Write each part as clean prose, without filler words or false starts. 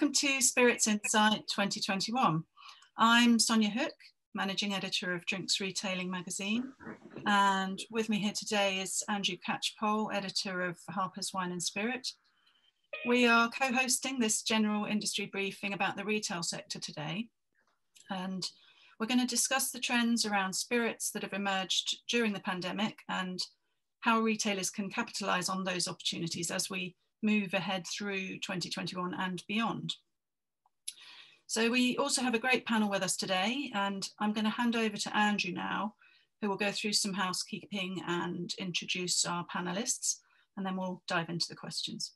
welcome to Spirits Insight 2021. I'm Sonya Hook, Managing Editor of Drinks Retailing magazine, and with me here today is Andrew Catchpole, Editor of Harpers Wine and Spirit. We are co-hosting this general industry briefing about the retail sector today, and we're going to discuss the trends around spirits that have emerged during the pandemic and how retailers can capitalise on those opportunities as we move ahead through 2021 and beyond. So we also have a great panel with us today, and I'm going to hand over to Andrew now, who will go through some housekeeping and introduce our panelists, and then we'll dive into the questions.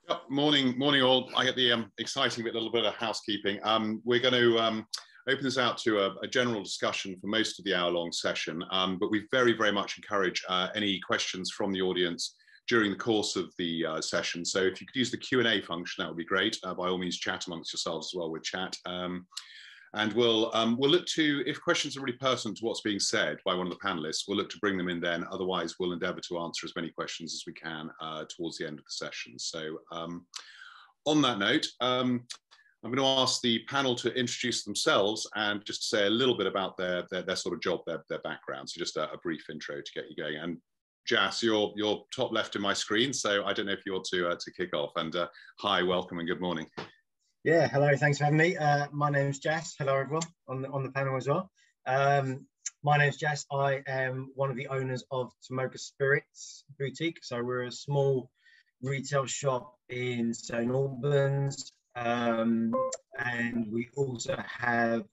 Yep, morning all. I get the exciting bit, a little bit of housekeeping. We're going to open this out to a general discussion for most of the hour-long session, but we very much encourage any questions from the audience during the course of the session. So if you could use the Q&A function, that would be great. By all means, chat amongst yourselves as well with chat. And we'll look to, if questions are really pertinent to what's being said by one of the panelists, we'll look to bring them in then. Otherwise, we'll endeavour to answer as many questions as we can towards the end of the session. So on that note, I'm going to ask the panel to introduce themselves and just to say a little bit about their sort of job, their background. So just a brief intro to get you going. And Jass, you're top left in my screen, so I don't know if you want to kick off. And hi, welcome and good morning. Yeah, hello, thanks for having me. My name's Jass. Hello, everyone on the panel as well. My name's Jass. I am one of the owners of Tomoka Spirits Boutique. So we're a small retail shop in St Albans, and we also have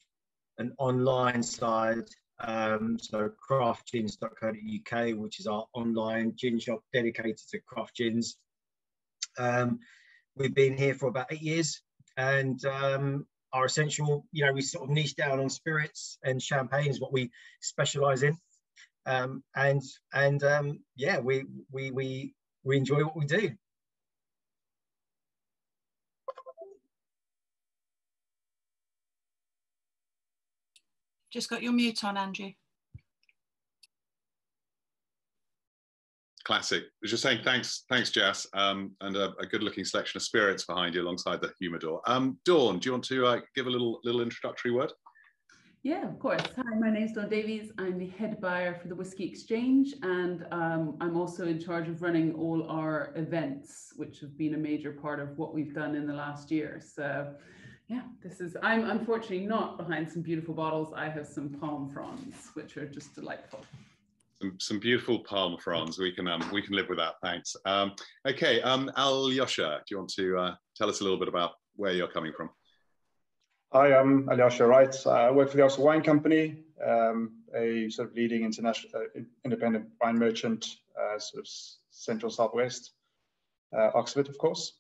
an online side. So craftgins.co.uk, which is our online gin shop dedicated to craft gins. We've been here for about 8 years, and our essential, we sort of niche down on spirits, and champagne is what we specialize in. Yeah, we enjoy what we do. Just got your mute on, Andrew. Classic. I was just saying thanks, Jass, and a good-looking selection of spirits behind you alongside the humidor. Dawn, do you want to give a little introductory word? Yeah, of course. Hi, my name's Dawn Davies. I'm the head buyer for the Whisky Exchange, and I'm also in charge of running all our events, which have been a major part of what we've done in the last year. So yeah, I'm unfortunately not behind some beautiful bottles. I have some palm fronds, which are just delightful. Some beautiful palm fronds. We can live with that. Thanks. Okay, Ajoscha, do you want to tell us a little bit about where you're coming from? Hi, I'm Ajoscha Wright. I work for the Ajoscha Wine Company, a sort of leading international independent wine merchant, sort of central southwest, Oxford, of course.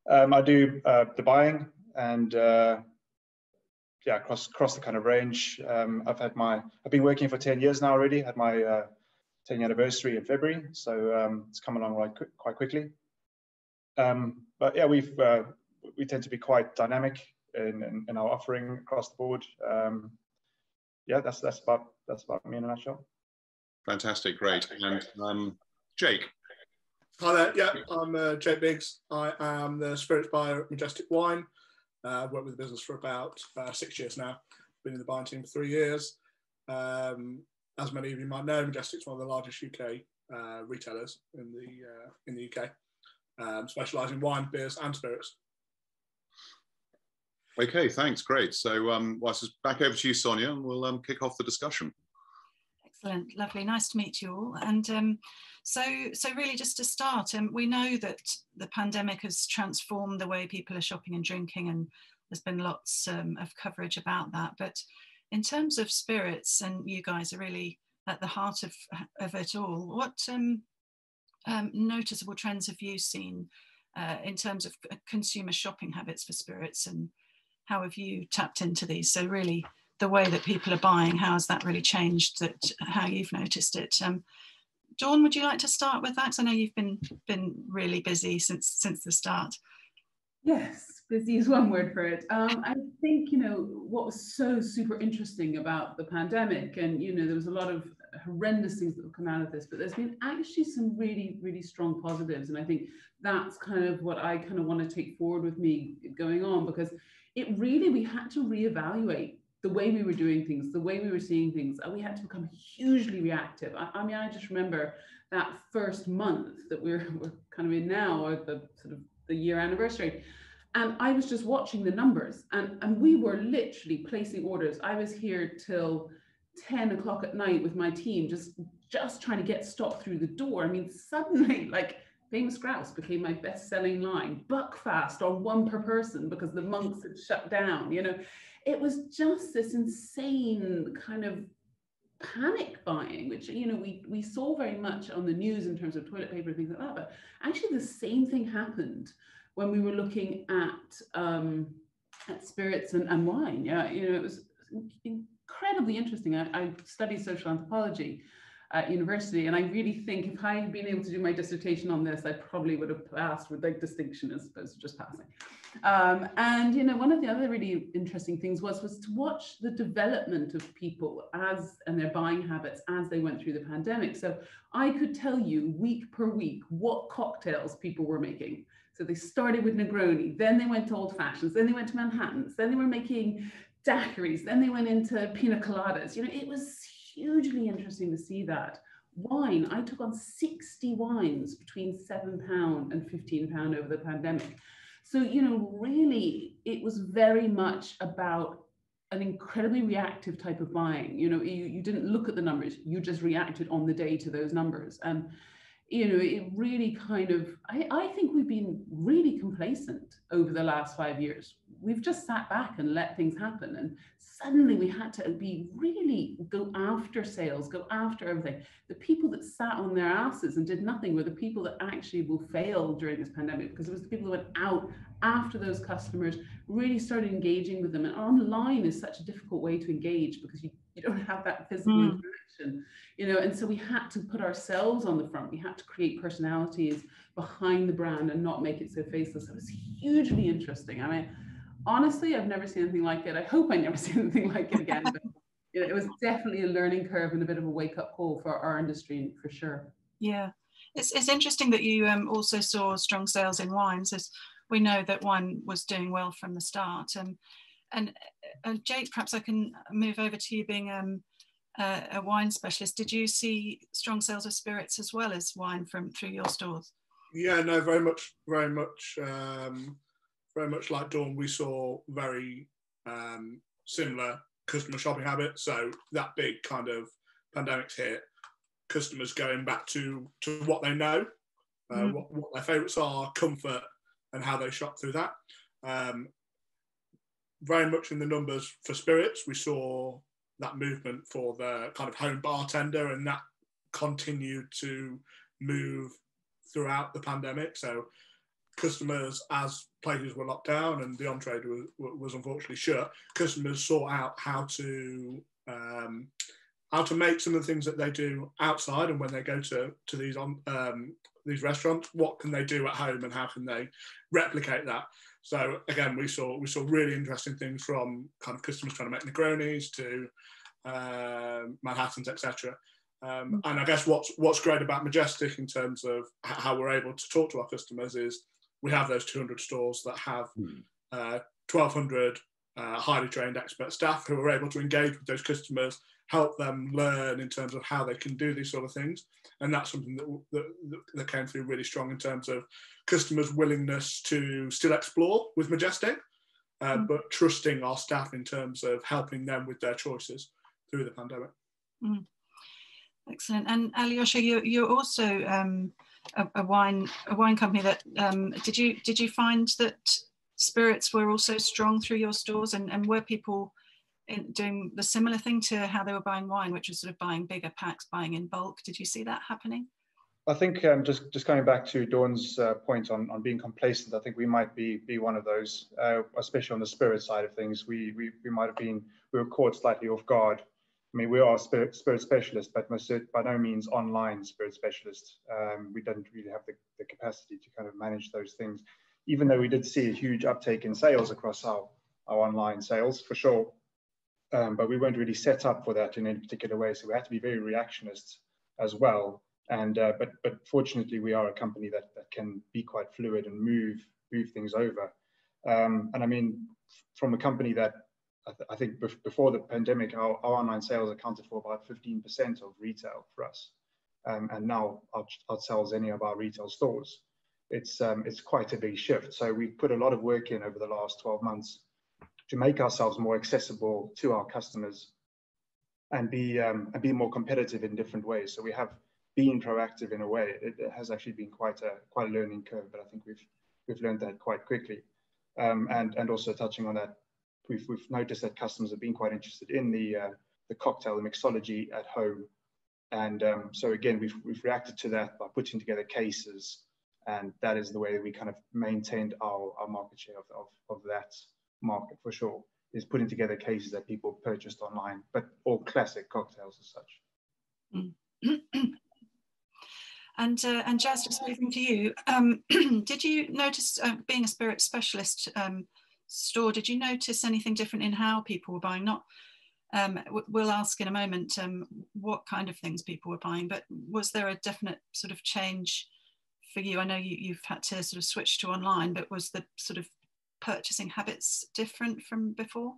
I do the buying and yeah, across the kind of range. I've been working for 10 years now already. Had my 10th anniversary in February, so it's come along quite quickly. But yeah, we tend to be quite dynamic in our offering across the board. Yeah, that's about me in a nutshell. Fantastic, great. And Jake. Hi there. Yeah, I'm Jake Biggs. I am the spirits buyer at Majestic Wine. I've worked with the business for about 6 years now. Been in the buying team for 3 years. As many of you might know, Majestic's one of the largest UK retailers in the UK, specialising in wine, beers, and spirits. Okay, thanks, great. So, well, back over to you, Sonya, and we'll kick off the discussion. Excellent, lovely, nice to meet you all. And so really just to start, we know that the pandemic has transformed the way people are shopping and drinking, and there's been lots of coverage about that. But in terms of spirits, and you guys are really at the heart of it all, what noticeable trends have you seen in terms of consumer shopping habits for spirits, and how have you tapped into these? So really, the way that people are buying, how has that really changed how you've noticed it? Dawn, would you like to start with that? Because I know you've been really busy since the start. Yes, busy is one word for it. I think, what was so super interesting about the pandemic, and, there was a lot of horrendous things that have come out of this, but there's been actually some really, really strong positives. And I think that's kind of what I kind of want to take forward with me going on, because it really, we had to reevaluate the way we were doing things, the way we were seeing things, and we had to become hugely reactive. I mean, I just remember that first month that we're kind of in now, or the sort of the year anniversary. And I was just watching the numbers, and we were literally placing orders. I was here till 10 o'clock at night with my team, just trying to get stock through the door. I mean, suddenly, like, Famous Grouse became my best-selling line. Buckfast on 1 per person because the monks had shut down. You know, it was just this insane kind of panic buying, which, you know, we saw very much on the news in terms of toilet paper and things like that. But actually, the same thing happened when we were looking at spirits and wine. Yeah, you know, it was incredibly interesting. I studied social anthropology at university, and I really think if I had been able to do my dissertation on this, I probably would have passed with like distinction as opposed to just passing. And you know, one of the other really interesting things was to watch the development of people and their buying habits as they went through the pandemic. So I could tell you week per week what cocktails people were making. So they started with Negroni, then they went to old fashions, then they went to Manhattans, then they were making daiquiris, then they went into pina coladas. You know, it was hugely interesting to see that. Wine, I took on 60 wines between £7 and £15 over the pandemic. So, you know, really, it was very much about an incredibly reactive type of buying. You know, you didn't look at the numbers, you just reacted on the day to those numbers. And, you know, it really kind of, I think we've been really complacent over the last 5 years. We've just sat back and let things happen. And suddenly we had to really go after sales, go after everything. The people that sat on their asses and did nothing were the people that actually will fail during this pandemic, because it was the people that went out after those customers, really started engaging with them. And online is such a difficult way to engage because you don't have that physical interaction, you know, and so we had to put ourselves on the front. We had to create personalities behind the brand and not make it so faceless. It was hugely interesting. I mean, honestly, I've never seen anything like it. I hope I never see anything like it again. But you know, it was definitely a learning curve and a bit of a wake-up call for our industry, for sure. Yeah, it's interesting that you also saw strong sales in wines, as we know that wine was doing well from the start. And Jake, perhaps I can move over to you being a wine specialist. Did you see strong sales of spirits as well as wine through your stores? Yeah, no, very much like Dawn. We saw very similar customer shopping habits. So that big kind of pandemic hit, customers going back to what they know, what their favourites are, comfort, and how they shop through that. Very much in the numbers for spirits, we saw that movement for the kind of home bartender, and that continued to move throughout the pandemic. So customers, as places were locked down and the on-trade was unfortunately shut, customers sought out how to make some of the things that they do outside, and when they go to these restaurants, what can they do at home and how can they replicate that? So again, we saw really interesting things, from kind of customers trying to make Negronis to Manhattans, etc. And I guess what's great about Majestic in terms of how we're able to talk to our customers is we have those 200 stores that have 1,200 highly trained expert staff who are able to engage with those customers, help them learn in terms of how they can do these sort of things. And that's something that came through really strong in terms of customers' willingness to still explore with Majestic, but trusting our staff in terms of helping them with their choices through the pandemic. Excellent. And Ajoscha, you're also a wine company that did you find that spirits were also strong through your stores, and were people doing the similar thing to how they were buying wine, which was sort of buying bigger packs, buying in bulk? Did you see that happening? I think just going back to Dawn's point on being complacent, I think we might be one of those, especially on the spirit side of things. We were caught slightly off guard. I mean, we are spirit specialists, but by no means online spirit specialists. We didn't really have the capacity to kind of manage those things, even though we did see a huge uptake in sales across our online sales, for sure. but we weren't really set up for that in any particular way. So we had to be very reactionist as well. And but fortunately, we are a company that can be quite fluid and move things over. And I mean, from a company that I think before the pandemic, our online sales accounted for about 15% of retail for us. And now outsells any of our retail stores. It's quite a big shift. So we put a lot of work in over the last 12 months to make ourselves more accessible to our customers and be more competitive in different ways. So we have been proactive in a way. It has actually been quite a learning curve, but I think we've learned that quite quickly. And also touching on that, we've noticed that customers have been quite interested in the cocktail, the mixology at home. And so again, we've reacted to that by putting together cases, and that is the way that we kind of maintained our market share of that market for sure, is putting together cases that people purchased online, but all classic cocktails as such. And Jass, just moving to you, did you notice, being a spirit specialist store, did you notice anything different in how people were buying? Not, we'll ask in a moment what kind of things people were buying, but was there a definite sort of change for you? I know you've had to sort of switch to online, but was the sort of purchasing habits different from before?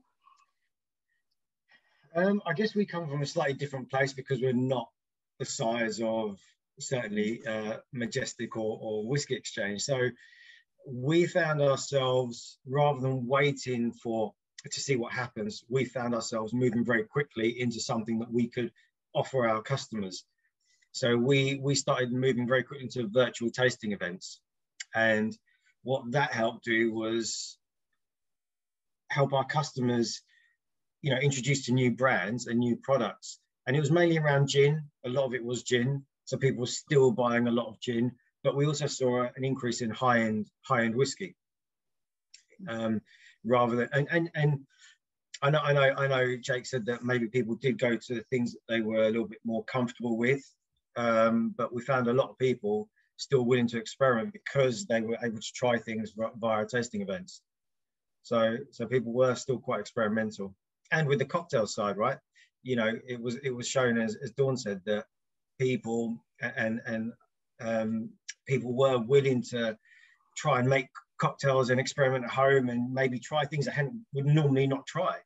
I guess we come from a slightly different place because we're not the size of certainly Majestic or Whisky Exchange. So we found ourselves, rather than waiting to see what happens, we found ourselves moving very quickly into something that we could offer our customers. So we started moving very quickly into virtual tasting events. And what that helped do was help our customers, introduce to new brands and new products. And it was mainly around gin. A lot of it was gin. So people were still buying a lot of gin, but we also saw an increase in high-end whiskey. Rather than, and I know Jake said that maybe people did go to the things that they were a little bit more comfortable with, but we found a lot of people still willing to experiment because they were able to try things via tasting events. So people were still quite experimental. And with the cocktail side, right? It was shown, as Dawn said, that people and people were willing to try and make cocktails and experiment at home and maybe try things that would normally not try,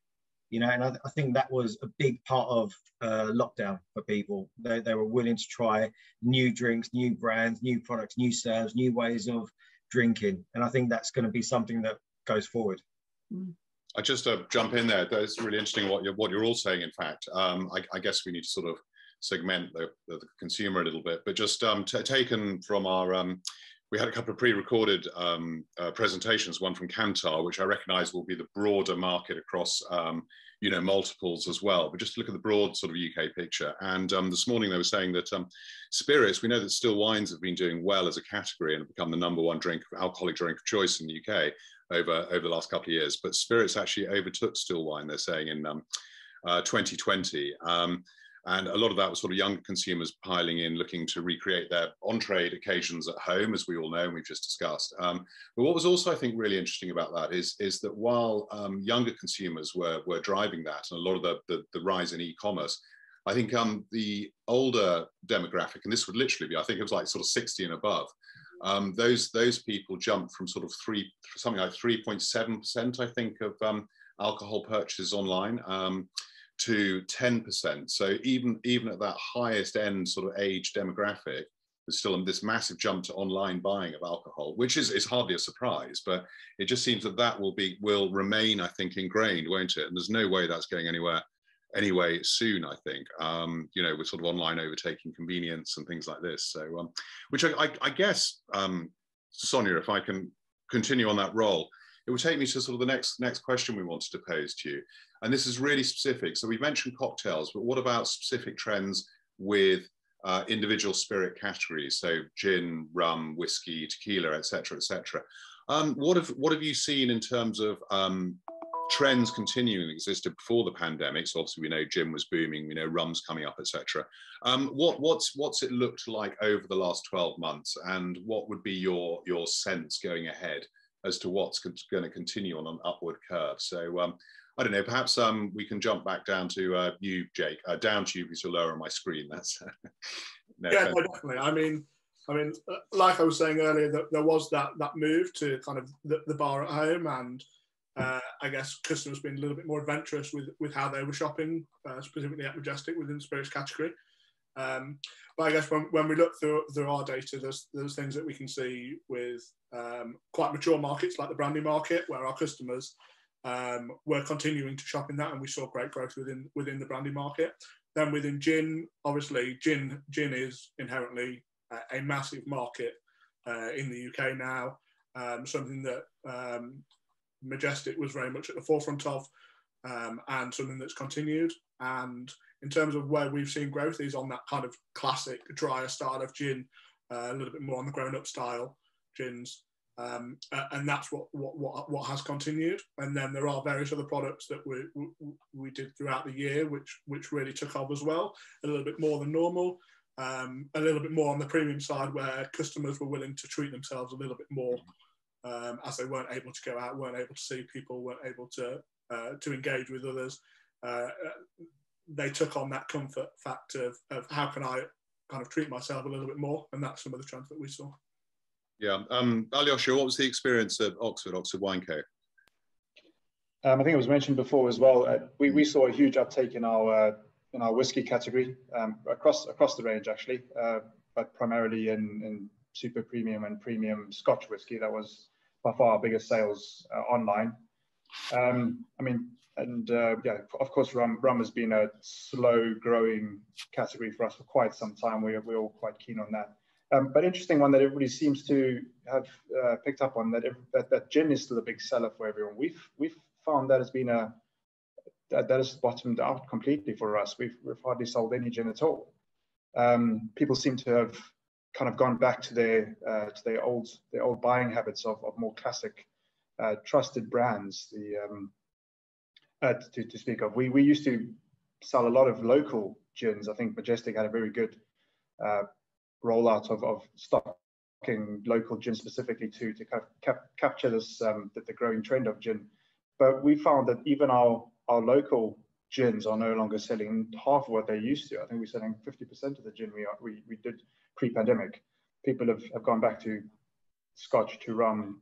and I think that was a big part of lockdown for people. They were willing to try new drinks, new brands, new products, new serves, new ways of drinking, and I think that's going to be something that goes forward. I just jump in there. That's really interesting what you're all saying. In fact, I guess we need to sort of segment the consumer a little bit, but just taken from our we had a couple of pre-recorded presentations, one from Kantar, which I recognize will be the broader market across multiples as well, but just look at the broad sort of UK picture. And this morning they were saying that spirits, we know that still wines have been doing well as a category and have become the #1 alcoholic drink of choice in the UK over the last couple of years, but spirits actually overtook still wine, they're saying, in 2020. And a lot of that was sort of younger consumers piling in, looking to recreate their on-trade occasions at home, as we all know, and we've just discussed. But what was also, I think, really interesting about that is that while younger consumers were driving that, and a lot of the rise in e-commerce, I think the older demographic, and this would literally be, I think it was like sort of 60 and above, those people jumped from sort of something like 3.7%, I think, of alcohol purchases online, to 10%. So even at that highest end sort of age demographic, there's still this massive jump to online buying of alcohol, which is hardly a surprise, but it just seems that will remain, I think, ingrained, won't it? And there's no way that's going anyway soon, I think, with sort of online overtaking convenience and things like this. So, which I guess, Sonya, if I can continue on that role, it would take me to sort of the next question we wanted to pose to you. And this is really specific. So we've mentioned cocktails, but what about specific trends with individual spirit categories? So gin, rum, whiskey, tequila, et cetera, et cetera. What have you seen in terms of trends continuing that existed before the pandemic? So obviously we know gin was booming, we know rum's coming up, et cetera. What's it looked like over the last 12 months? And what would be your sense going ahead as to what's going to continue on an upward curve? So I don't know, perhaps we can jump back down to you, Jake, down to you because you're lower on my screen. That's no, yeah, no, definitely. I mean, like I was saying earlier, that there was that move to kind of the bar at home, and I guess customers being a little bit more adventurous with how they were shopping, specifically at Majestic within the spirits category. But I guess when we look through our data, there's things that we can see with quite mature markets like the brandy market, where our customers were continuing to shop in that, and we saw great growth within the brandy market. Then within gin, obviously gin is inherently a massive market in the UK now, something that Majestic was very much at the forefront of, and something that's continued. And in terms of where we've seen growth is on that kind of classic drier style of gin, a little bit more on the grown-up style gins, and that's what has continued. And then there are various other products that we did throughout the year, which really took off as well, a little bit more than normal, a little bit more on the premium side, where customers were willing to treat themselves a little bit more, as they weren't able to go out, weren't able to see people, weren't able to engage with others. They took on that comfort factor of how can I kind of treat myself a little bit more, and that's some of the trends that we saw. Yeah, Ajoscha, what was the experience at Oxford Wine Co? I think it was mentioned before as well. We saw a huge uptake in our whiskey category across the range actually, but primarily in super premium and premium Scotch whiskey. That was by far our biggest sales online. Yeah, of course, rum has been a slow growing category for us for quite some time. We're all quite keen on that. But interesting one that everybody seems to have picked up on, that gin is still a big seller for everyone. We've found that has been that has bottomed out completely for us. We've hardly sold any gin at all. People seem to have kind of gone back to their old buying habits of more classic, trusted brands. To speak of, we used to sell a lot of local gins. I think Majestic had a very good rollout of stocking local gin specifically to capture this the growing trend of gin. But we found that even our local gins are no longer selling half of what they used to. I think we're selling 50% of the gin we did pre-pandemic. People have gone back to Scotch, to rum,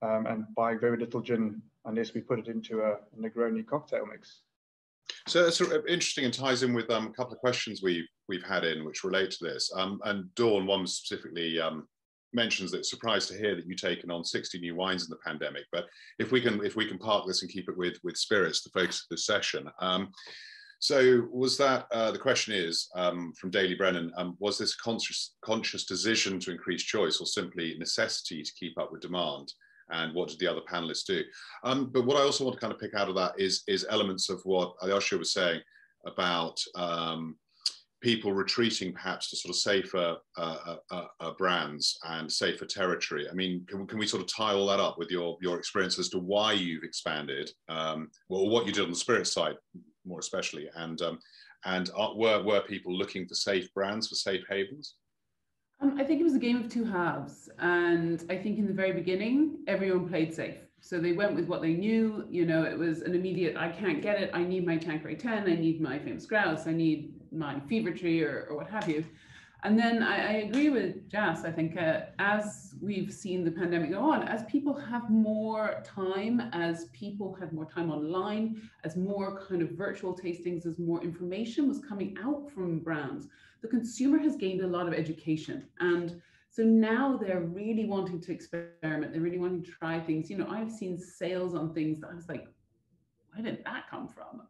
and buying very little gin unless we put it into a Negroni cocktail mix. So that's interesting and ties in with a couple of questions we've had in which relate to this. And Dawn, one specifically mentions that it's surprised to hear that you've taken on 60 new wines in the pandemic. But if we can park this and keep it with spirits, the focus of this session. So was that, the question is, from Daily Brennan, was this a conscious decision to increase choice or simply necessity to keep up with demand? And what did the other panelists do? But what I also want to kind of pick out of that is elements of what Ajoscha was saying about people retreating perhaps to sort of safer brands and safer territory. I mean, can we sort of tie all that up with your experience as to why you've expanded, well, what you did on the spirit side more especially, and were people looking for safe brands, for safe havens? I think it was a game of two halves, and I think in the very beginning everyone played safe, so they went with what they knew. You know, it was an immediate, I can't get it, I need my Tanqueray 10, I need my Famous Grouse, I need my Fever Tree or what have you. And then I agree with Jass. I think as we've seen the pandemic go on, as people have more time, as people had more time online, as more kind of virtual tastings, as more information was coming out from brands, the consumer has gained a lot of education. And so now they're really wanting to experiment. They're really wanting to try things. You know, I've seen sales on things that I was like, where did that come from?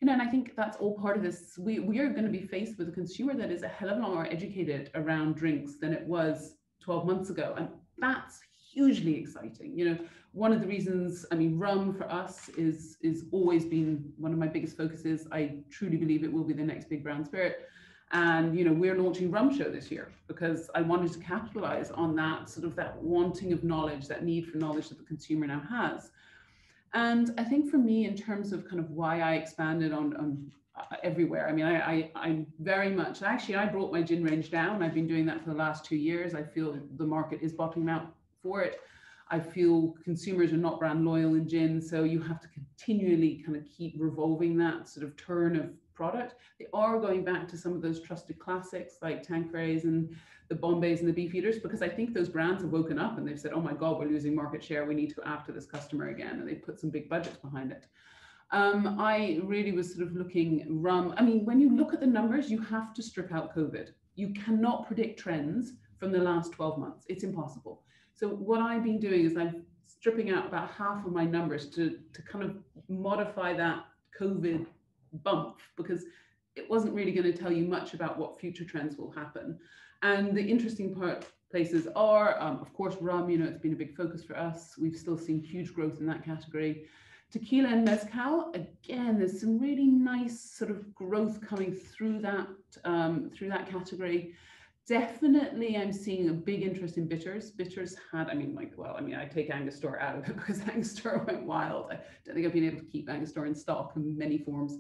You know, and I think that's all part of this. We are going to be faced with a consumer that is a hell of a lot more educated around drinks than it was 12 months ago. And that's hugely exciting. You know, one of the reasons, I mean, rum for us is always been one of my biggest focuses. I truly believe it will be the next big brown spirit. And, you know, we're launching Rum Show this year because I wanted to capitalize on that sort of that wanting of knowledge, that need for knowledge that the consumer now has. And I think for me, in terms of kind of why I expanded on everywhere, I mean, I very much, actually, I brought my gin range down. I've been doing that for the last 2 years. I feel the market is bottoming out for it. I feel consumers are not brand loyal in gin, so you have to continually kind of keep revolving that sort of turn of product. They are going back to some of those trusted classics like Tanquerays and the Bombays and the Beefeaters, because I think those brands have woken up and they've said, oh my God, we're losing market share. We need to go after this customer again. And they put some big budgets behind it. I really was sort of looking rum. I mean, when you look at the numbers, you have to strip out COVID. You cannot predict trends from the last 12 months. It's impossible. So what I've been doing is I'm stripping out about half of my numbers to kind of modify that COVID bump, because it wasn't really going to tell you much about what future trends will happen. And the interesting places are, of course, rum. You know, it's been a big focus for us. We've still seen huge growth in that category. Tequila and mezcal, again, there's some really nice sort of growth coming through that category. Definitely, I'm seeing a big interest in bitters. Bitters had, I take Angostura out of it because Angostura went wild. I don't think I've been able to keep Angostura in stock in many forms.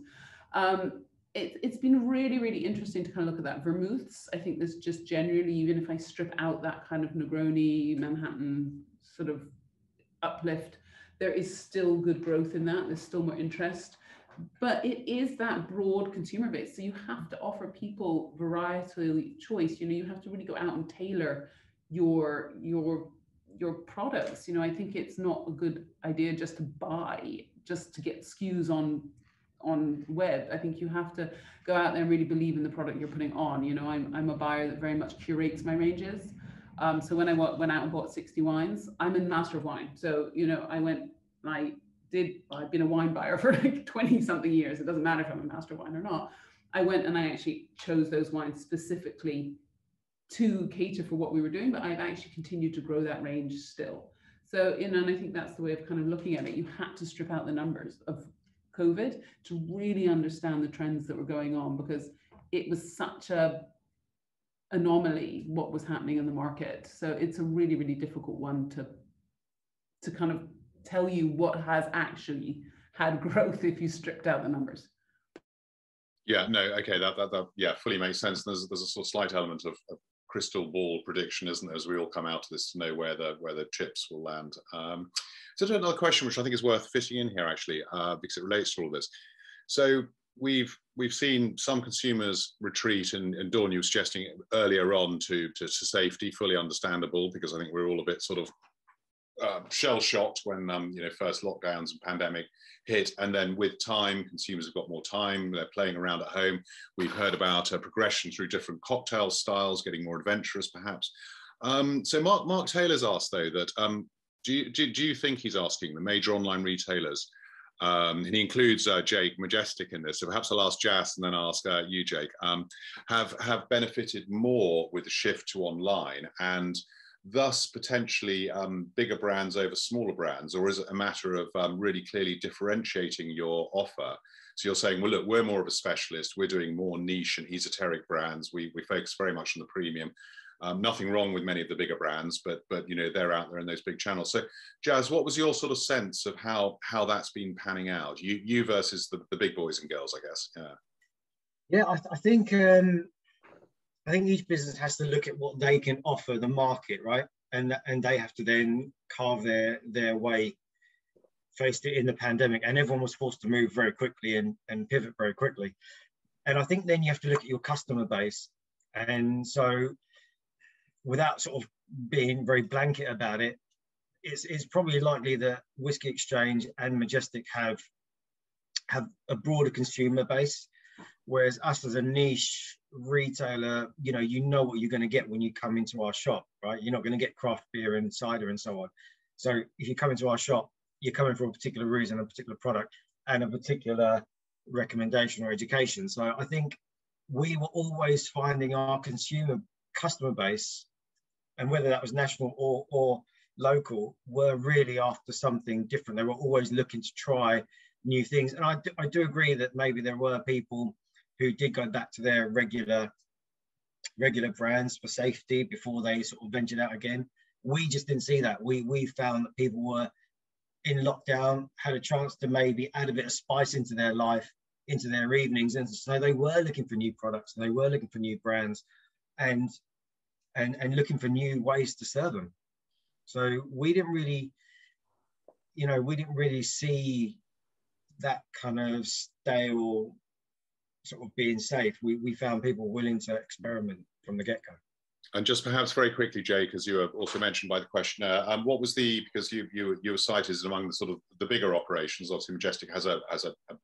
It's been really, really interesting to kind of look at that. Vermouths, I think there's just generally, even if I strip out that kind of Negroni, Manhattan sort of uplift, there is still good growth in that. There's still more interest. But it is that broad consumer base. So you have to offer people variety choice. You know, you have to really go out and tailor your products. You know, I think it's not a good idea just to buy, just to get SKUs on web. I think you have to go out there and really believe in the product you're putting on. You know, I'm a buyer that very much curates my ranges. So when I went out and bought 60 wines, I'm a master of wine. So, you know, I've been a wine buyer for like 20 something years. It doesn't matter if I'm a master of wine or not. I went and I actually chose those wines specifically to cater for what we were doing, but I've actually continued to grow that range still. So, you know, and I think that's the way of kind of looking at it. You had to strip out the numbers of COVID to really understand the trends that were going on, because it was such a anomaly what was happening in the market. So it's a really, really difficult one to kind of tell you what has actually had growth if you stripped out the numbers. Yeah, no, okay, that yeah, fully makes sense. There's a sort of slight element of crystal ball prediction, isn't there, as we all come out to this, to know where the chips will land. So another question which I think is worth fitting in here actually, because it relates to all this. So we've seen some consumers retreat, and Dawn, you were suggesting earlier on to safety, fully understandable, because I think we're all a bit sort of shell shocked when you know, first lockdowns and pandemic hit, and then with time consumers have got more time, they're playing around at home. We've heard about a progression through different cocktail styles, getting more adventurous perhaps. So Mark Taylor's asked though that do you think, he's asking the major online retailers, and he includes Jake Majestic in this, so perhaps I'll ask Jass and then I'll ask you, Jake, have benefited more with the shift to online, and thus potentially bigger brands over smaller brands, or is it a matter of really clearly differentiating your offer? So you're saying, well, look, we're more of a specialist, we're doing more niche and esoteric brands, we focus very much on the premium. Nothing wrong with many of the bigger brands, but you know, they're out there in those big channels. So Jass, what was your sort of sense of how that's been panning out, you versus the big boys and girls, I guess? Yeah, I think each business has to look at what they can offer the market, right? And they have to then carve their way, faced it in the pandemic, and everyone was forced to move very quickly and pivot very quickly. And I think then you have to look at your customer base. And so without sort of being very blanket about it, it's probably likely that Whisky Exchange and Majestic have a broader consumer base, whereas us as a niche retailer, you know what you're going to get when you come into our shop, right? You're not going to get craft beer and cider and so on. So if you come into our shop, you're coming for a particular reason, a particular product, and a particular recommendation or education. So I think we were always finding our customer base, and whether that was national or local, were really after something different. They were always looking to try new things. And I do agree that maybe there were people who did go back to their regular brands for safety before they sort of ventured out again. We just didn't see that. We found that people were in lockdown, had a chance to maybe add a bit of spice into their life, into their evenings, and so they were looking for new products, and they were looking for new brands, and looking for new ways to serve them. So we didn't really, we didn't really see that kind of stale sort of being safe. We found people willing to experiment from the get-go. And just perhaps very quickly, Jay, because you were also mentioned by the questioner, what was because you were cited as among the sort of the bigger operations. Obviously, Majestic has a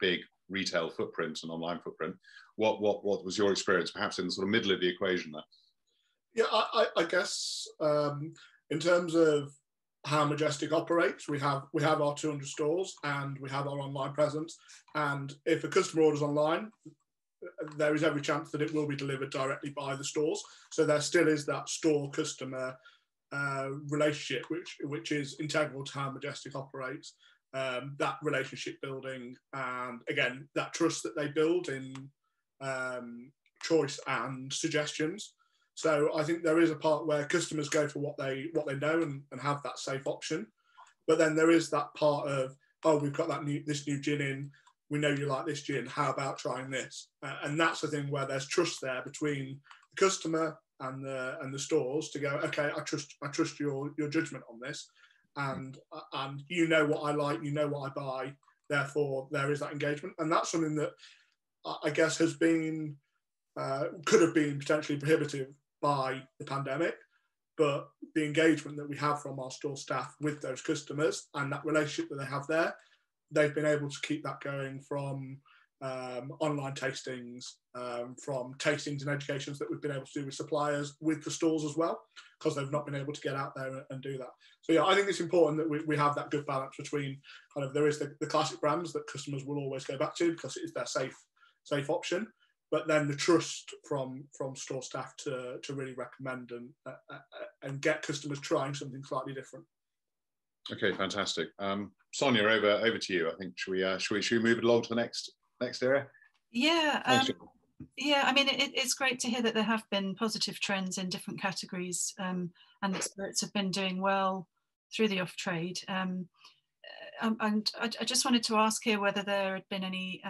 big retail footprint and online footprint. What was your experience, perhaps in the sort of middle of the equation there? Yeah, I guess in terms of how Majestic operates, we have our 200 stores and we have our online presence. And if a customer orders online, there is every chance that it will be delivered directly by the stores. So there still is that store-customer relationship, which is integral to how Majestic operates. That relationship building, and again, that trust that they build in choice and suggestions. So I think there is a part where customers go for what they know and have that safe option. But then there is that part of, oh, we've got this new gin in. We know you like this gin. How about trying this? And that's the thing where there's trust there between the customer and the stores to go, okay, I trust your judgment on this, and you know what I like, you know what I buy. Therefore, there is that engagement, and that's something that I guess has been could have been potentially prohibitive by the pandemic, but the engagement that we have from our store staff with those customers and that relationship that they have there, they've been able to keep that going from online tastings, from tastings and educations that we've been able to do with suppliers, with the stores as well, because they've not been able to get out there and do that. So yeah, I think it's important that we have that good balance between kind of, there is the classic brands that customers will always go back to because it is their safe option, but then the trust from store staff to really recommend and get customers trying something slightly different. Okay, fantastic. Sonya, over to you. I think should we move it along to the next area? Yeah. Yeah, I mean, it's great to hear that there have been positive trends in different categories, and that spirits have been doing well through the off-trade. And I just wanted to ask here whether there had been any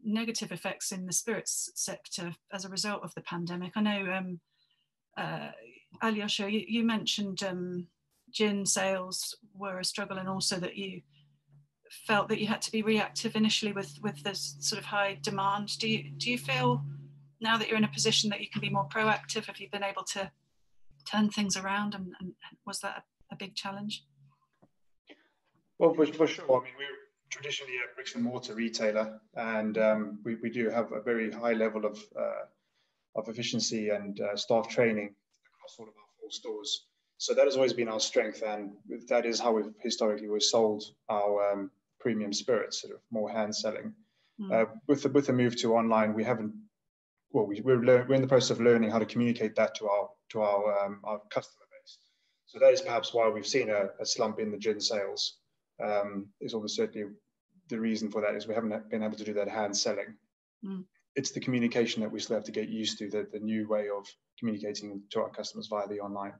negative effects in the spirits sector as a result of the pandemic. I know, Ajoscha, you mentioned gin sales were a struggle, and also that you felt that you had to be reactive initially with this sort of high demand. Do you feel now that you're in a position that you can be more proactive? Have you been able to turn things around, and was that a big challenge? Well, for sure. I mean, we're traditionally a bricks and mortar retailer, and we do have a very high level of efficiency and staff training across all of our 4 stores. So that has always been our strength, and that is how we've historically sold our premium spirits, sort of more hand selling. With the move to online, we haven't. Well, we're in the process of learning how to communicate that to our customer base. So that is perhaps why we've seen a slump in the gin sales. Is almost certainly the reason for that is we haven't been able to do that hand selling. It's the communication that we still have to get used to, the new way of communicating to our customers via the online.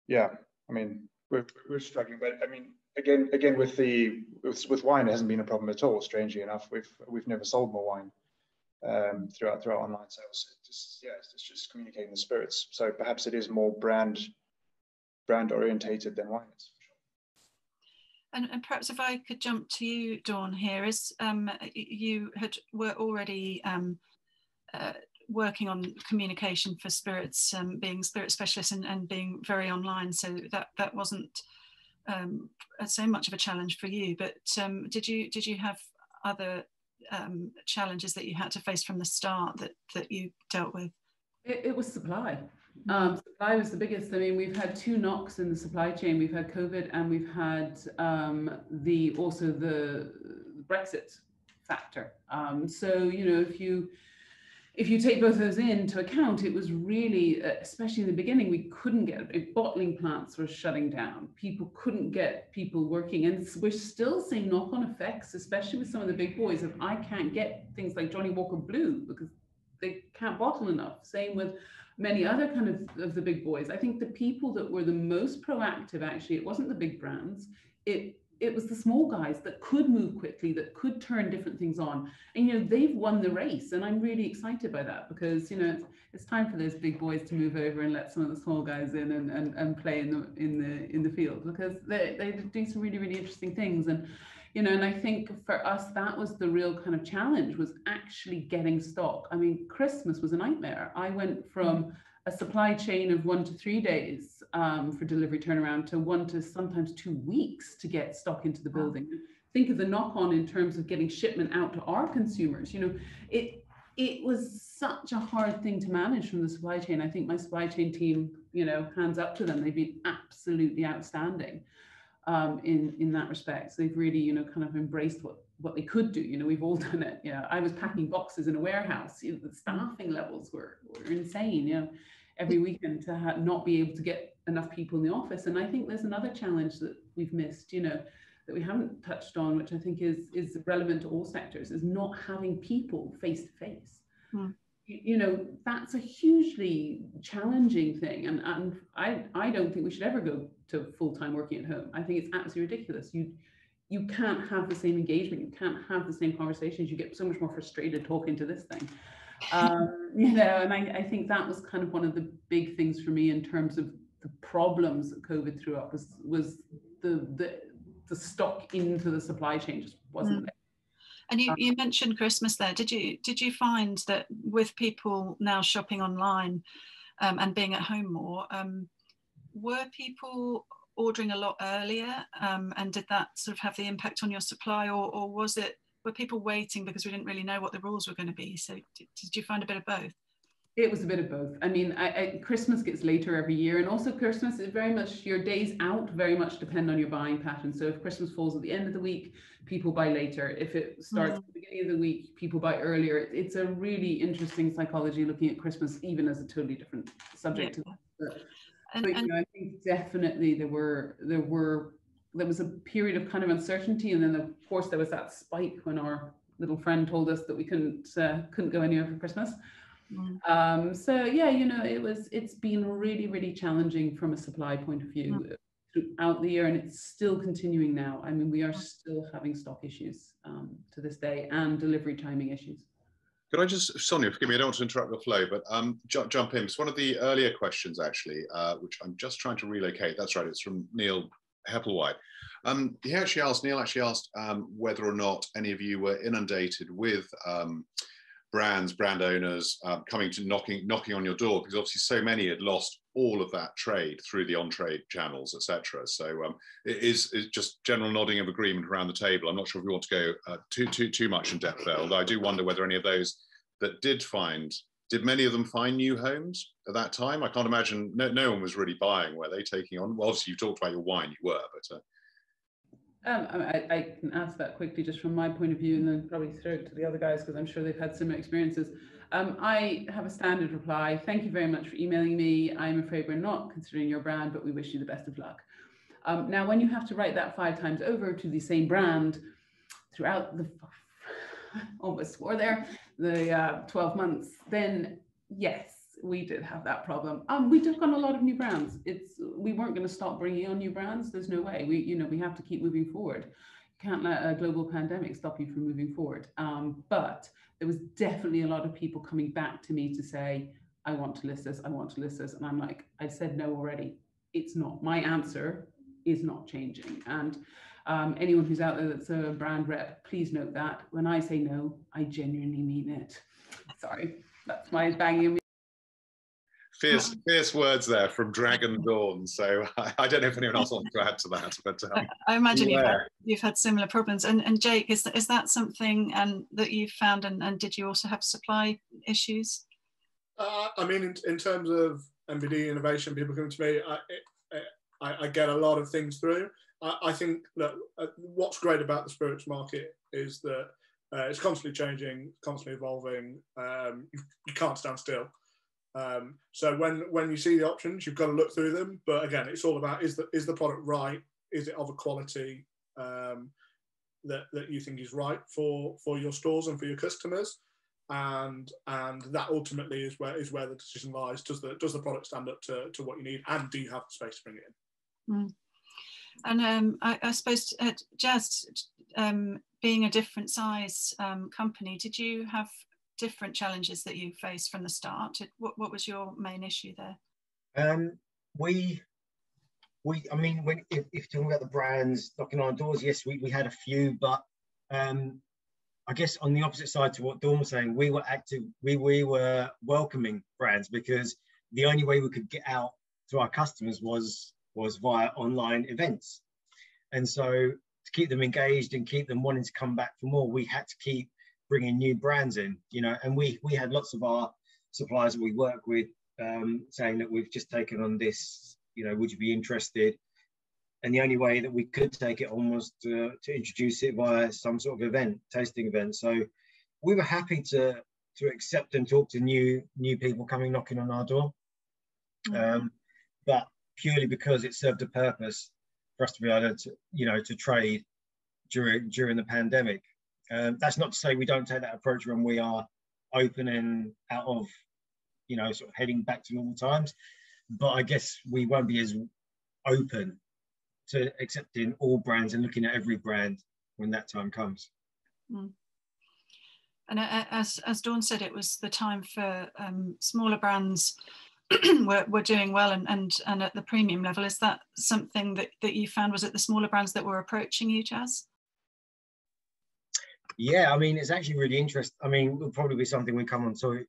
Yeah, I mean, we're struggling, but I mean, again with wine, it hasn't been a problem at all. Strangely enough, we've never sold more wine throughout online sales. It's just communicating the spirits. So perhaps it is more brand orientated than wine is. And perhaps if I could jump to you, Dawn, here, is you were already working on communication for spirits, being spirit specialists and being very online, so that wasn't so much of a challenge for you. But did you have other challenges that you had to face from the start that you dealt with? It was supply. Supply was the biggest. I mean, we've had 2 knocks in the supply chain. We've had COVID, and we've had also the Brexit factor. So, you know, if you take both of those into account, it was really, especially in the beginning, we couldn't get, bottling plants were shutting down. People couldn't get people working. And we're still seeing knock-on effects, especially with some of the big boys, of I can't get things like Johnny Walker Blue because they can't bottle enough. Same with many other kind of the big boys. I think the people that were the most proactive, actually, it wasn't the big brands. It it was the small guys that could move quickly, that could turn different things on. And, you know, they've won the race. And I'm really excited by that because, you know, it's time for those big boys to move over and let some of the small guys in and play in the field, because they do some really, really interesting things. And, you know, and I think for us, that was the real kind of challenge, was actually getting stock. I mean, Christmas was a nightmare. I went from a supply chain of 1 to 3 days for delivery turnaround to 1 to sometimes 2 weeks to get stock into the building. Think of the knock-on in terms of getting shipment out to our consumers. You know, it was such a hard thing to manage from the supply chain. I think my supply chain team, you know, hands up to them. They've been absolutely outstanding in that respect. So they've really, you know, kind of embraced what they could do. You know, we've all done it. Yeah, I was packing boxes in a warehouse. You know, the staffing levels were insane. You know, every weekend to not be able to get enough people in the office. And I think there's another challenge that we've missed, you know, that we haven't touched on, which I think is relevant to all sectors, is not having people face to face. You know, that's a hugely challenging thing. And I don't think we should ever go to full-time working at home. I think it's absolutely ridiculous. You can't have the same engagement. You can't have the same conversations. You get so much more frustrated talking to this thing. You know, and I think that was kind of one of the big things for me in terms of the problems that COVID threw up, was the stock into the supply chain just wasn't there. And you mentioned Christmas there. Did you find that with people now shopping online and being at home more, were people ordering a lot earlier, and did that sort of have the impact on your supply, or were people waiting because we didn't really know what the rules were going to be? So did you find a bit of both? It was a bit of both. I mean, Christmas gets later every year, and also Christmas is very much, your days out very much depend on your buying pattern. So if Christmas falls at the end of the week, people buy later. If it starts at the beginning of the week, people buy earlier. It's a really interesting psychology looking at Christmas, even as a totally different subject to that. But you know, I think definitely there was a period of kind of uncertainty, and then of course there was that spike when our little friend told us that we couldn't go anywhere for Christmas. So yeah, you know, it's been really, really challenging from a supply point of view throughout the year, and it's still continuing now. I mean, we are still having stock issues to this day, and delivery timing issues. Could I just, Sonya, forgive me, I don't want to interrupt the flow, but jump in. It's one of the earlier questions, actually, which I'm just trying to relocate. That's right, it's from Neil Hepplewhite. Neil actually asked whether or not any of you were inundated with brand owners coming to knocking on your door, because obviously so many had lost all of that trade through the on-trade channels, etc. So it is just general nodding of agreement around the table. I'm not sure if we want to go too much in depth there, although I do wonder whether any of those that did many of them find new homes at that time? I can't imagine, no one was really buying. Were they taking on? Well, obviously you talked about your wine, you were, but I can answer that quickly just from my point of view, and then probably throw it to the other guys because I'm sure they've had similar experiences. I have a standard reply. Thank you very much for emailing me. I'm afraid we're not considering your brand, but we wish you the best of luck. Now, when you have to write that 5 times over to the same brand throughout the almost swore there, the 12 months, then yes, we did have that problem. We took on a lot of new brands. We weren't going to stop bringing on new brands. There's no way. We have to keep moving forward. You can't let a global pandemic stop you from moving forward. But there was definitely a lot of people coming back to me to say, I want to list this, I want to list this. And I'm like, I said no already. It's not. My answer is not changing. And anyone who's out there that's a brand rep, please note that when I say no, I genuinely mean it. Sorry, that's my banging. Fierce words there from Dragon Dawn. So I don't know if anyone else wants to add to that, but I imagine you've had similar problems. And Jake, is that something that you've found? And did you also have supply issues? I mean, in terms of MBD innovation, people come to me. I get a lot of things through. I think that what's great about the spirits market is that it's constantly changing, constantly evolving. You can't stand still. So when you see the options, you've got to look through them. But again, it's all about, is the product right? Is it of a quality that you think is right for your stores and for your customers? And that ultimately is where the decision lies. Does the product stand up to what you need, and do you have the space to bring it in? And I suppose, Jass, being a different size company, did you have different challenges that you faced from the start? What was your main issue there? I mean, if you're talking about the brands knocking on our doors, yes, we had a few, but I guess on the opposite side to what Dawn was saying, we were active, we were welcoming brands, because the only way we could get out to our customers was via online events. And so to keep them engaged and keep them wanting to come back for more, we had to keep bringing new brands in, you know, and we had lots of our suppliers that we work with saying that we've just taken on this, you know, would you be interested? And the only way that we could take it on was to introduce it via some sort of event, tasting event. So we were happy to accept and talk to new people coming knocking on our door, but purely because it served a purpose for us to be able to, you know, to trade during the pandemic. That's not to say we don't take that approach when we are open and out of, you know, sort of heading back to normal times. But I guess we won't be as open to accepting all brands and looking at every brand when that time comes. Mm. And as Dawn said, it was the time for smaller brands were doing well and at the premium level. Is that something that you found? Was it the smaller brands that were approaching you, Jass? Yeah, I mean, it's actually really interesting. I mean, it'll probably be something we come on to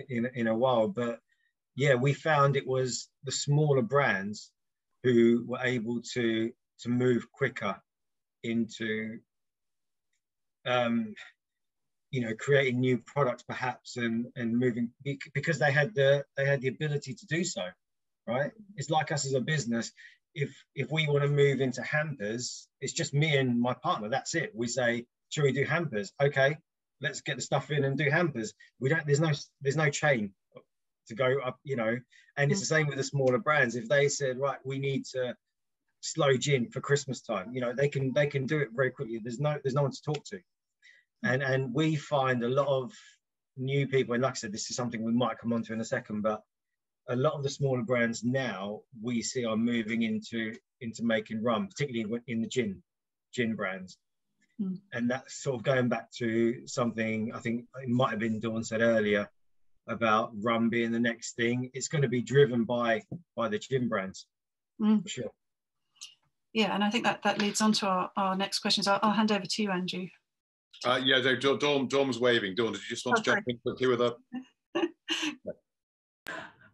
in a while, but yeah, we found it was the smaller brands who were able to move quicker into you know, creating new products perhaps and moving, because they had the ability to do so, right? It's like us as a business. If we want to move into hampers, it's just me and my partner, that's it. We say, should we do hampers? Okay, let's get the stuff in and do hampers. We don't, there's no chain to go up, you know. And it's the same with the smaller brands. If they said, right, we need to slow gin for Christmas time, you know, they can do it very quickly. There's no one to talk to. And we find a lot of new people, and like I said, this is something we might come on to in a second, but a lot of the smaller brands now we see are moving into making rum, particularly in the gin brands. And that's sort of going back to something I think it might have been Dawn said earlier about rum being the next thing. It's going to be driven by the gin brands, for sure. Yeah, and I think that leads on to our next questions. I'll hand over to you, Andrew. Yeah, Dawn was waving. Dawn, did you just want to jump in quickly with that?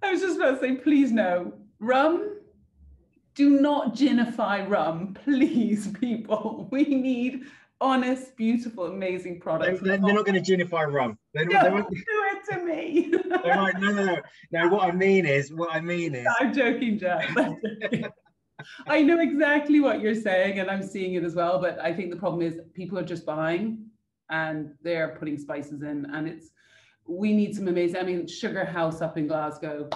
I was just about to say, please no. Rum, do not ginify rum, please, people. We need honest, beautiful, amazing products. They're not going to ginify rum. They won't do it to me. Right, no. What I mean is. I'm joking, Jass. I know exactly what you're saying, and I'm seeing it as well. But I think the problem is people are just buying, and they're putting spices in, and we need some amazing. I mean, Sugar House up in Glasgow,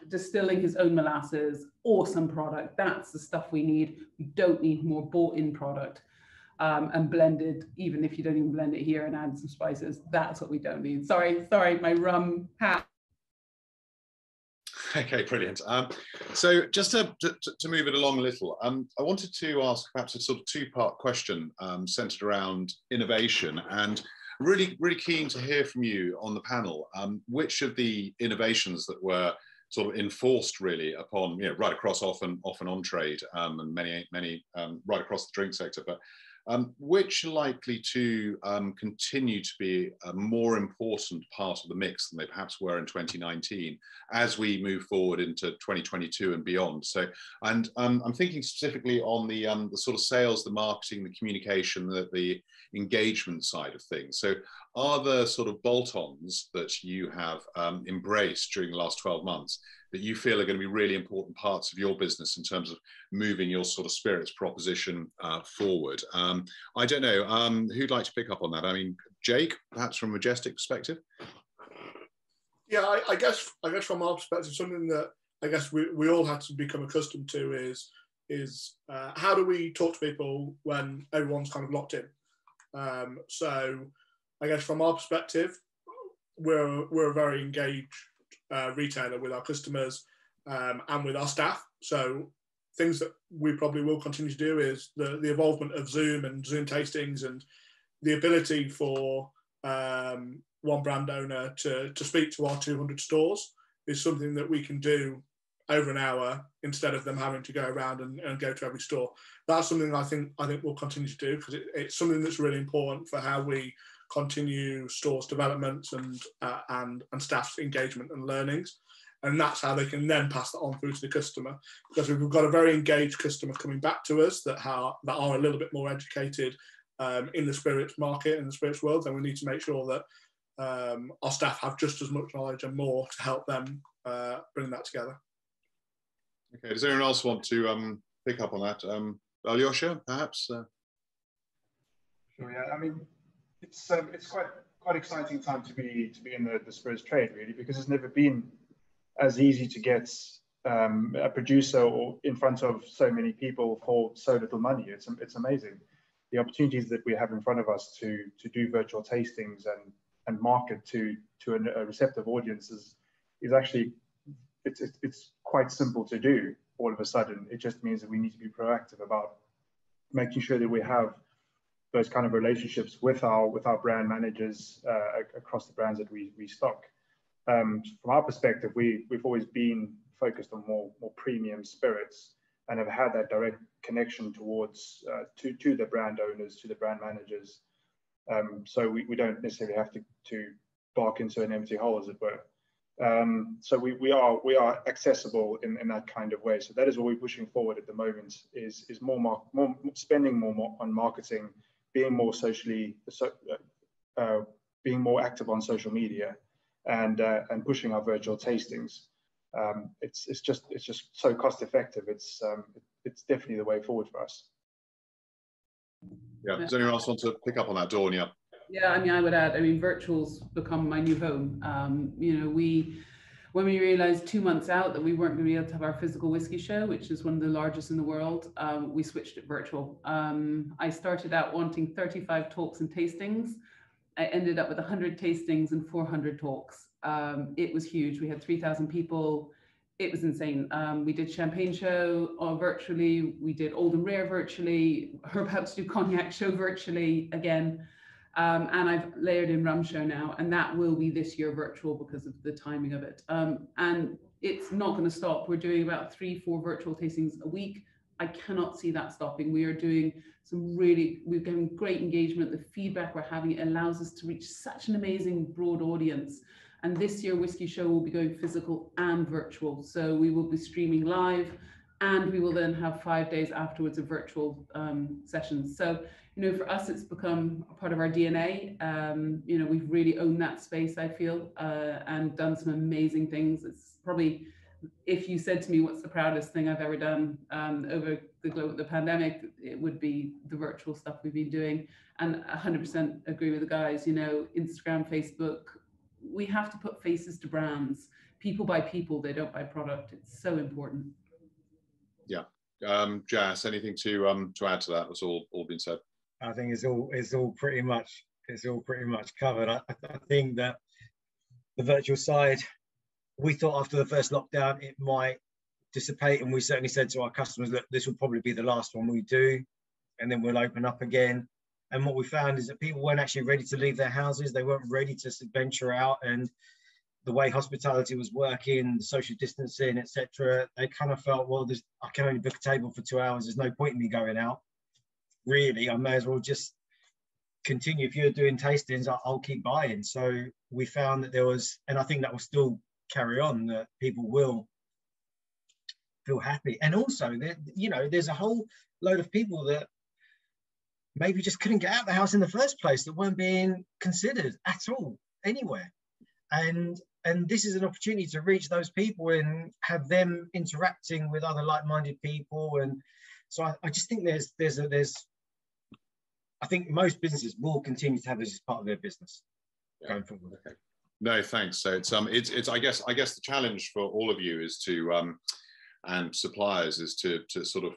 distilling his own molasses, awesome product. That's the stuff we need. We don't need more bought-in product. And blended, even if you don't even blend it here and add some spices, that's what we don't need. Sorry, my rum hat. Okay, brilliant. So just to move it along a little, I wanted to ask perhaps a sort of two-part question centered around innovation, and really keen to hear from you on the panel. Which of the innovations that were sort of enforced really upon, you know, right across off and on trade and many right across the drink sector, but which are likely to continue to be a more important part of the mix than they perhaps were in 2019 as we move forward into 2022 and beyond. So, and I'm thinking specifically on the sort of sales, the marketing, the communication, the engagement side of things. So are there sort of bolt-ons that you have embraced during the last 12 months that you feel are going to be really important parts of your business in terms of moving your sort of spirits proposition forward? I don't know, who'd like to pick up on that? I mean, Jake, perhaps from a Majestic perspective? Yeah, I guess from our perspective, something that I guess we all had to become accustomed to is how do we talk to people when everyone's kind of locked in? So I guess from our perspective, we're a very engaged retailer with our customers and with our staff. So things that we probably will continue to do is the involvement of Zoom and Zoom tastings, and the ability for one brand owner to speak to our 200 stores is something that we can do over an hour instead of them having to go around and go to every store. That's something I think we'll continue to do, because it's something that's really important for how we continue stores development and staff's engagement and learnings. And that's how they can then pass that on through to the customer, because we've got a very engaged customer coming back to us that are a little bit more educated in the spirits market and the spirits world. And we need to make sure that our staff have just as much knowledge and more to help them bring that together. Okay, does anyone else want to pick up on that? Ajoscha, perhaps? Sure, yeah. I mean, it's quite exciting time to be in the spirits trade, really, because it's never been as easy to get a producer or in front of so many people for so little money. It's amazing the opportunities that we have in front of us to do virtual tastings and market to a receptive audience is actually it's quite simple to do. All of a sudden, it just means that we need to be proactive about making sure that we have those kind of relationships with our brand managers across the brands that we stock. From our perspective, we've always been focused on more premium spirits and have had that direct connection towards to the brand owners, to the brand managers. So we don't necessarily have to bark into an empty hole, as it were. So we are accessible in that kind of way. So that is what we're pushing forward at the moment: is more spending more on marketing, being more being more active on social media, and pushing our virtual tastings. It's just so cost effective. It's definitely the way forward for us. Yeah. Does anyone else want to pick up on that, Dawn? Yeah. Yeah, I mean, I would add, I mean, virtual's become my new home. You know, when we realized 2 months out that we weren't going to be able to have our physical whiskey show, which is one of the largest in the world, we switched it virtual. I started out wanting 35 talks and tastings. I ended up with 100 tastings and 400 talks. It was huge. We had 3,000 people. It was insane. We did champagne show virtually. We did old and rare virtually. We're about to do cognac show virtually again. And I've layered in rum show now, and that will be this year virtual because of the timing of it. And it's not going to stop. We're doing about 3-4 virtual tastings a week. I cannot see that stopping. We are doing we're getting great engagement. The feedback we're having, it allows us to reach such an amazing broad audience. And this year Whisky Show will be going physical and virtual. So we will be streaming live, and we will then have 5 days afterwards of virtual sessions. So, you know, for us, it's become a part of our DNA. You know, we've really owned that space, I feel, and done some amazing things. It's probably, if you said to me, what's the proudest thing I've ever done over the pandemic, it would be the virtual stuff we've been doing. And 100% agree with the guys, you know, Instagram, Facebook, we have to put faces to brands. People buy people, they don't buy product. It's so important. Yeah. Jass, anything to add to that? That's all been said. I think it's all pretty much covered. I think that the virtual side, we thought after the first lockdown it might dissipate, and we certainly said to our customers that this will probably be the last one we do, and then we'll open up again. And what we found is that people weren't actually ready to leave their houses. They weren't ready to venture out, and the way hospitality was working, the social distancing, etc., they kind of felt, well, I can only book a table for 2 hours. There's no point in me going out. Really, I may as well just continue. If you're doing tastings, I'll keep buying. So we found that there was, and I think that will still carry on, that people will feel happy. And also, you know, there's a whole load of people that maybe just couldn't get out of the house in the first place, that weren't being considered at all anywhere. And this is an opportunity to reach those people and have them interacting with other like-minded people. And so I just think there's I think most businesses will continue to have this as part of their business going forward. Okay. No, thanks. So it's I guess the challenge for all of you is to and suppliers is to sort of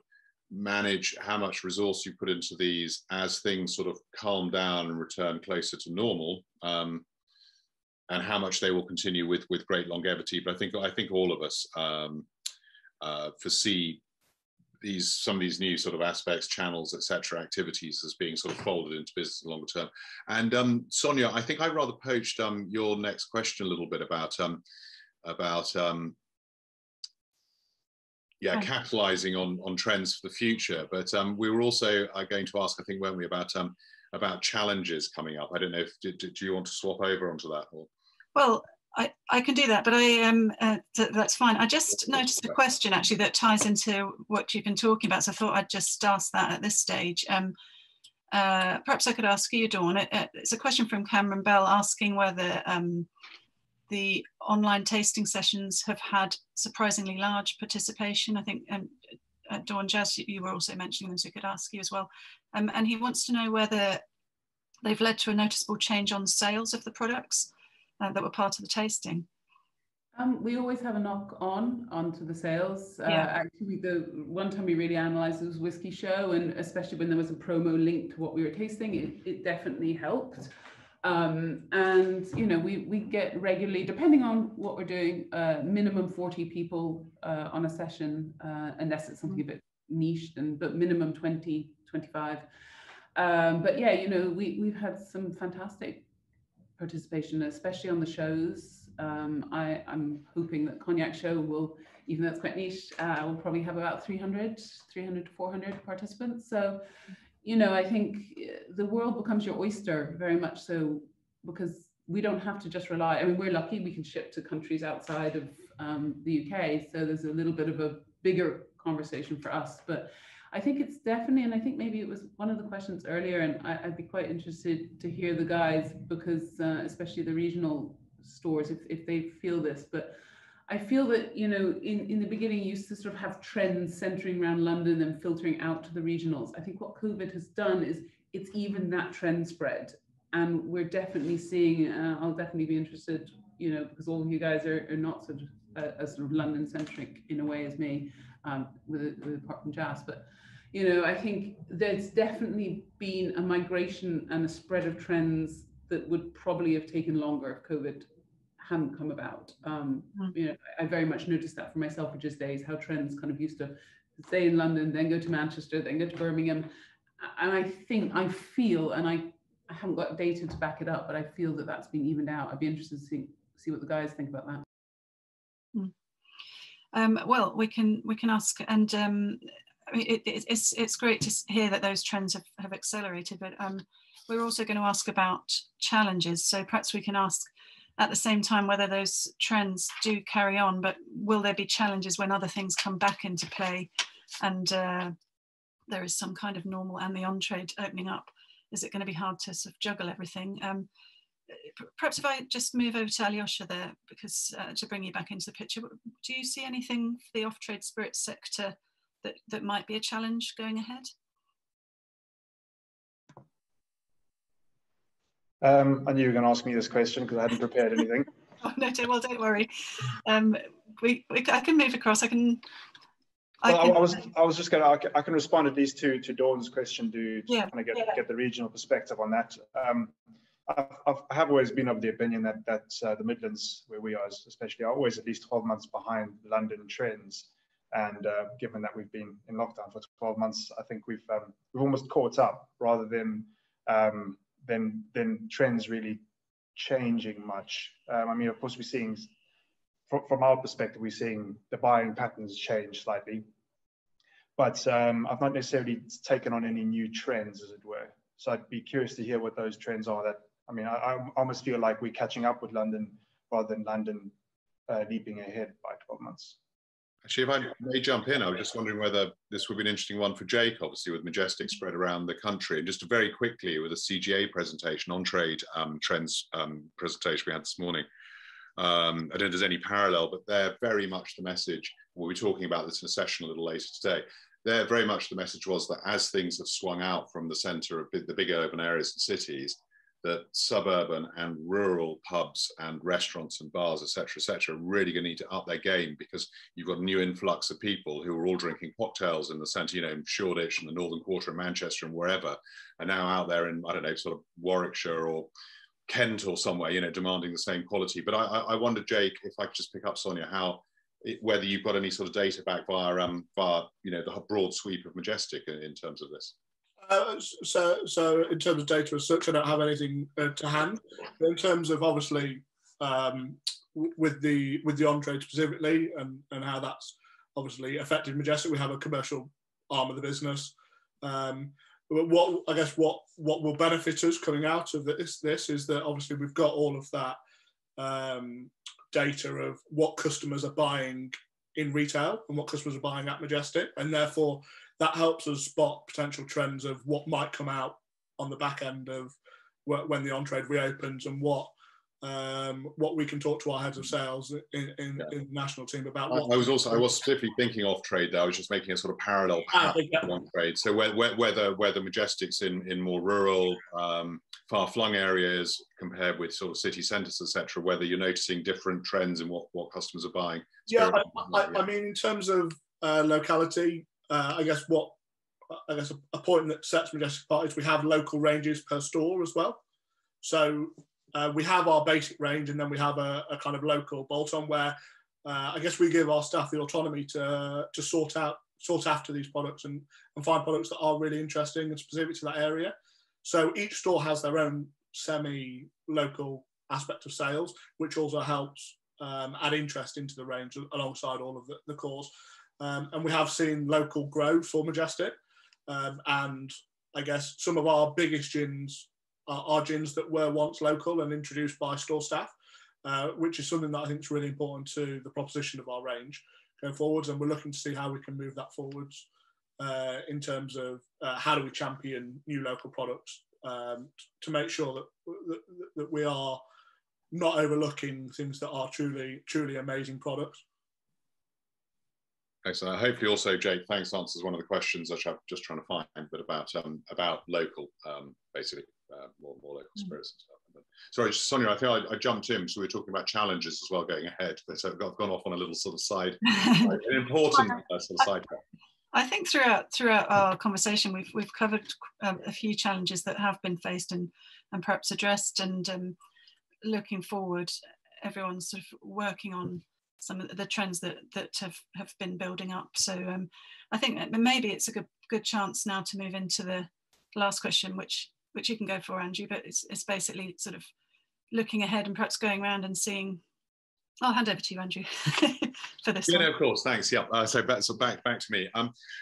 manage how much resource you put into these as things sort of calm down and return closer to normal, and how much they will continue with great longevity. But I think all of us foresee some of these new sort of aspects, channels, etc., activities as being sort of folded into business longer term. And Sonya, I think I rather poached your next question a little bit about capitalising on trends for the future. But we were also going to ask, I think, weren't we, about challenges coming up? I don't know if do you want to swap over onto that? Or? Well, I can do that, but that's fine. I just noticed a question actually that ties into what you've been talking about, so I thought I'd just ask that at this stage. Perhaps I could ask you, Dawn. It's a question from Cameron Bell asking whether the online tasting sessions have had surprisingly large participation. I think, Dawn, Jass, you were also mentioning them, so I could ask you as well. And he wants to know whether they've led to a noticeable change on sales of the products that were part of the tasting. We always have a knock onto the sales. Actually, the one time we really analysed was Whisky show, and especially when there was a promo linked to what we were tasting, it definitely helped. And you know, we get regularly, depending on what we're doing, minimum 40 people on a session, unless it's something a bit niche, but minimum 20, 25. But yeah, you know, we've had some fantastic participation, especially on the shows. I'm hoping that Cognac show will, even though it's quite niche, will probably have about 300 to 400 participants. So, you know, I think the world becomes your oyster, very much so, because we don't have to just rely. I mean, we're lucky we can ship to countries outside of the UK, so there's a little bit of a bigger conversation for us. But I think it's definitely, and I think maybe it was one of the questions earlier, and I'd be quite interested to hear the guys, because especially the regional stores, if they feel this. But I feel that, you know, in the beginning, you used to sort of have trends centering around London and filtering out to the regionals. I think what COVID has done is it's even that trend spread. And we're definitely seeing, I'll definitely be interested, you know, because all of you guys are not sort of as sort of London centric in a way as me, with apart from Jass. But, you know, I think there's definitely been a migration and a spread of trends that would probably have taken longer if COVID hadn't come about. You know, I very much noticed that for myself for just days, how trends kind of used to stay in London, then go to Manchester, then go to Birmingham. And I feel, and I haven't got data to back it up, but I feel that that's been evened out. I'd be interested to see what the guys think about that. Well, we can ask, and I mean, it's great to hear that those trends have accelerated, but we're also going to ask about challenges. So perhaps we can ask at the same time whether those trends do carry on, but will there be challenges when other things come back into play and there is some kind of normal and the on-trade opening up? Is it going to be hard to sort of juggle everything? Perhaps if I just move over to Ajoscha there, because to bring you back into the picture, do you see anything for the off-trade spirits sector that might be a challenge going ahead? I knew you were going to ask me this question because I hadn't prepared anything. Oh, no, well, don't worry. I can move across. I was just going to. I can respond at least to Dawn's question to kind of get the regional perspective on that. I have always been of the opinion that the Midlands, where we are, especially, are always at least 12 months behind London trends. And given that we've been in lockdown for 12 months, I think we've almost caught up rather than trends really changing much. I mean, of course, we're seeing, from our perspective, we're seeing the buying patterns change slightly, but I've not necessarily taken on any new trends, as it were. So I'd be curious to hear what those trends are. I almost feel like we're catching up with London rather than London leaping ahead by 12 months. Actually, if I may jump in, I was just wondering whether this would be an interesting one for Jake, obviously, with Majestic spread around the country. And just very quickly, with a CGA presentation, on-trade trends presentation we had this morning, I don't know if there's any parallel, but they're very much the message. We'll be talking about this in a session a little later today. There, very much the message was that as things have swung out from the centre of the big urban areas and cities, that suburban and rural pubs and restaurants and bars, etc., are really going to need to up their game, because you've got a new influx of people who are all drinking cocktails in the centre, you know, in Shoreditch and the northern quarter of Manchester and wherever, are now out there in, I don't know, sort of Warwickshire or Kent or somewhere, you know, demanding the same quality. But I wonder, Jake, if I could just pick up, Sonya, how whether you've got any sort of data back via the broad sweep of Majestic in terms of this. So in terms of data as such, I don't have anything to hand. But in terms of obviously with the on-trade specifically and how that's obviously affected Majestic, we have a commercial arm of the business. What will benefit us coming out of this is that obviously we've got all of that data of what customers are buying in retail and what customers are buying at Majestic, and therefore that helps us spot potential trends of what might come out on the back end of when the on-trade reopens, and what we can talk to our heads of sales in the national team about. I was specifically thinking off trade there. I was just making a sort of parallel on trade. So whether Majestic's in more rural, far-flung areas compared with sort of city centres, etc., whether you're noticing different trends in what customers are buying. Yeah, I mean, in terms of locality, I guess a point that sets Majestic apart is we have local ranges per store as well. So we have our basic range, and then we have a kind of local bolt-on where I guess we give our staff the autonomy to sort after these products and find products that are really interesting and specific to that area. So each store has their own semi-local aspect of sales, which also helps add interest into the range alongside all of the cores. And we have seen local grow for Majestic. And I guess some of our biggest gins are gins that were once local and introduced by store staff, which is something that I think is really important to the proposition of our range going forwards. And we're looking to see how we can move that forwards in terms of how do we champion new local products to make sure that we are not overlooking things that are truly amazing products. Excellent. Hopefully also, Jake, thanks, answers one of the questions which I'm just trying to find, but about local, basically, more local spirits and stuff. Sorry, Sonia, I think I jumped in, so we were talking about challenges as well going ahead, but I've gone off on a little sort of side, an important sort of side track. I think throughout our conversation, we've covered a few challenges that have been faced and perhaps addressed, and looking forward, everyone's sort of working on some of the trends that have been building up. So I think that maybe it's a good chance now to move into the last question, which you can go for, Andrew, but it's basically sort of looking ahead and perhaps going around and seeing. I'll hand over to you, Andrew, for this one. No, of course, thanks. Yeah, so back to me.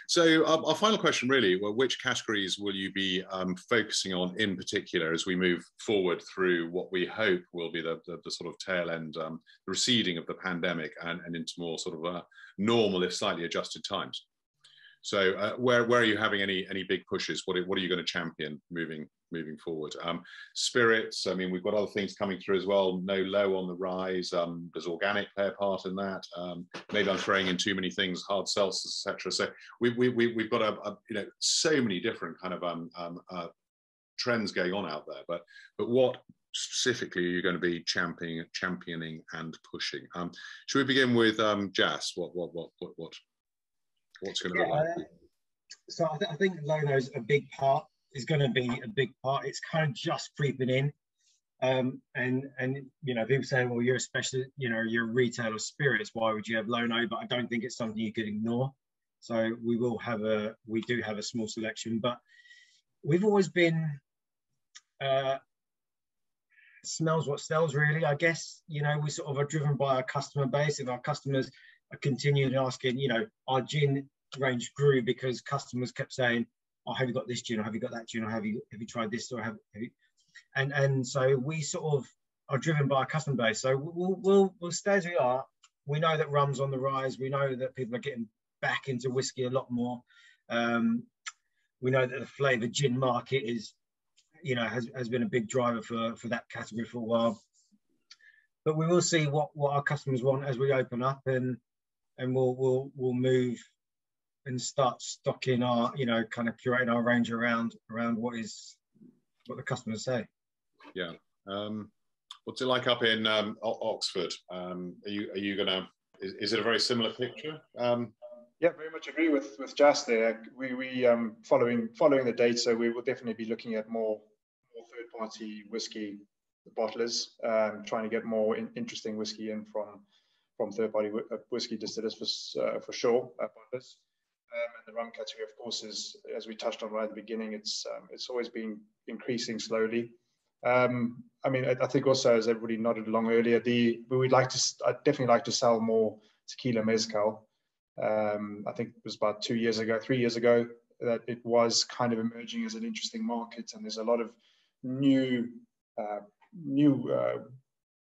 So our final question really, well, which categories will you be focusing on in particular as we move forward through what we hope will be the sort of tail end, the receding of the pandemic and into more sort of normal, if slightly adjusted times? So where are you having any big pushes? What are you going to champion moving forward? Spirits, I mean, we've got other things coming through as well. No Low on the rise. Does organic play a part in that? Maybe I'm throwing in too many things, hard seltzers, etc. So we've got so many different kind of trends going on out there. But what specifically are you going to be championing and pushing? Should we begin with Jass? What's going to be like? So I think Lono's is going to be a big part. It's kind of just creeping in, and people say, well, you're a specialist, you're a retailer of spirits, why would you have Lono? But I don't think it's something you could ignore. So we do have a small selection, but we've always been smells what sells, really. I guess we sort of are driven by our customer base. If our customers are continuing asking, our gin range grew because customers kept saying, oh, have you got this gin, or have you got that gin, or have you tried this, or have you? And so we sort of are driven by our customer base. So we'll stay as we are. We know that rum's on the rise. We know that people are getting back into whiskey a lot more. We know that the flavoured gin market has been a big driver for that category for a while. But we will see what our customers want as we open up, and we'll move and start stocking our, kind of curating our range around what the customers say. Yeah. What's it like up in Oxford? Are you gonna? Is it a very similar picture? Yeah, very much agree with Jass there. We following the data, we will definitely be looking at more third-party whiskey bottlers, trying to get more interesting whiskey in from third-party whiskey distillers for sure about this. And the rum category, of course, is, as we touched on right at the beginning, it's always been increasing slowly. I mean, I think also, as everybody nodded along earlier, I'd definitely like to sell more tequila mezcal. I think it was about 3 years ago, that it was kind of emerging as an interesting market, and there's a lot of new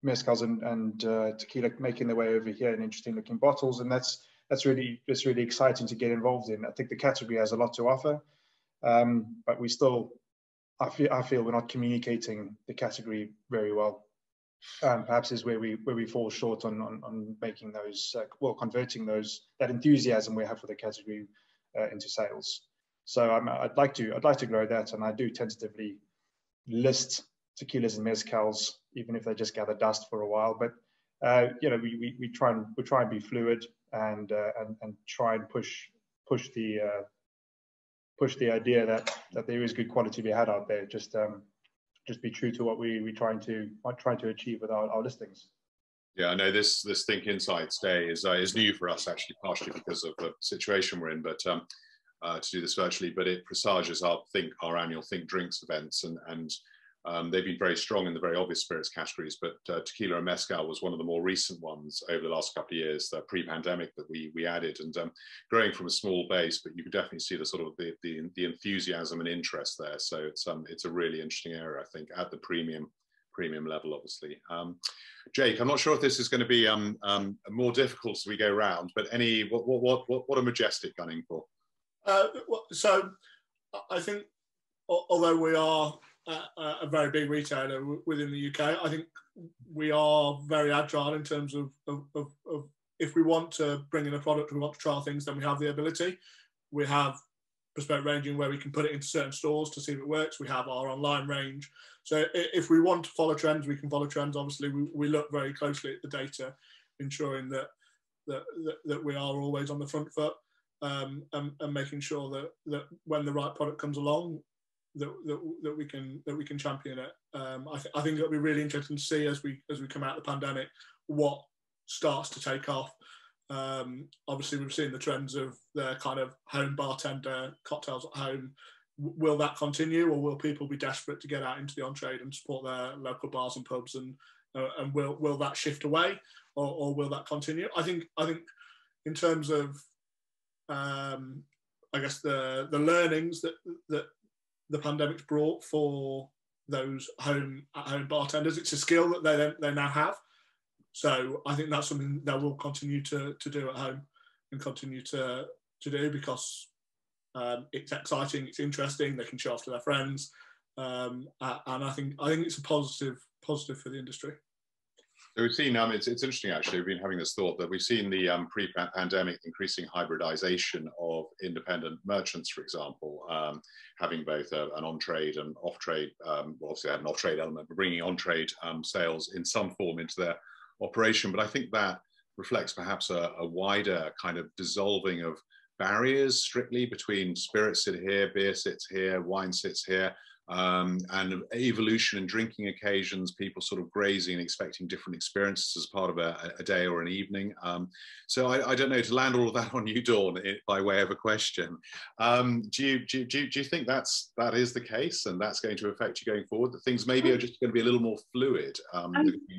mezcals and tequila making their way over here in interesting looking bottles, and that's really exciting to get involved in. I think the category has a lot to offer, but we still, I feel we're not communicating the category very well. Perhaps is where we fall short on making those, converting that enthusiasm we have for the category into sales. So I'd like to grow that, and I do tentatively list tequilas and mezcals, even if they just gather dust for a while. But you know, we try and be fluid and try and push the idea that there is good quality to be had out there. Just be true to what we're trying to achieve with our listings. Yeah, I know this Think Insights Day is new for us, actually, partially because of the situation we're in, but to do this virtually, but it presages our annual Think Drinks events, and they've been very strong in the very obvious spirits categories, but tequila and mezcal was one of the more recent ones over the last couple of years, pre-pandemic, that we added, and growing from a small base, but you can definitely see the sort of the enthusiasm and interest there. So it's a really interesting area, I think, at the premium level, obviously. Jake, I'm not sure if this is going to be more difficult as we go round, but what are Majestic gunning for? So I think, although we are a very big retailer within the UK, I think we are very agile in terms of if we want to bring in a product, we want to trial things, then we have the ability. We have bespoke ranging where we can put it into certain stores to see if it works. We have our online range. So if we want to follow trends, we can follow trends. Obviously, we look very closely at the data, ensuring that we are always on the front foot, and making sure that when the right product comes along, that we can champion it. I think it'll be really interesting to see as we come out of the pandemic what starts to take off. Obviously, we've seen the trends of the kind of home bartender cocktails at home. Will that continue, or will people be desperate to get out into the on-trade and support their local bars and pubs, and will that shift away, or will that continue? I think in terms of I guess the learnings that the pandemic's brought for those at-home bartenders, it's a skill that they now have. So I think that's something that we'll continue to do at home and continue to do, because it's exciting, it's interesting, they can show off to their friends, and I think it's a positive for the industry. So we've seen, it's interesting actually, we've been having this thought that we've seen the pre-pandemic increasing hybridization of independent merchants, for example, having both an on-trade and off-trade, obviously they had an off-trade element, but bringing on-trade sales in some form into their operation. But I think that reflects perhaps a wider kind of dissolving of barriers strictly between spirits sit here, beer sits here, wine sits here, and evolution in drinking occasions, people sort of grazing and expecting different experiences as part of a day or an evening. So I don't know, to land all of that on you, Dawn, by way of a question, do you think that is the case, and that's going to affect you going forward, that things maybe are just going to be a little more fluid,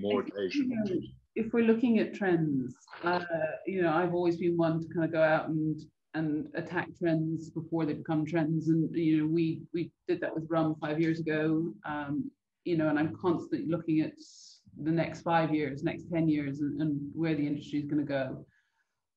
more occasional? If we're looking at trends, you know, I've always been one to kind of go out and attack trends before they become trends, and you know, we did that with rum 5 years ago, you know, and I'm constantly looking at the next 5 years, next 10 years, and where the industry is going to go.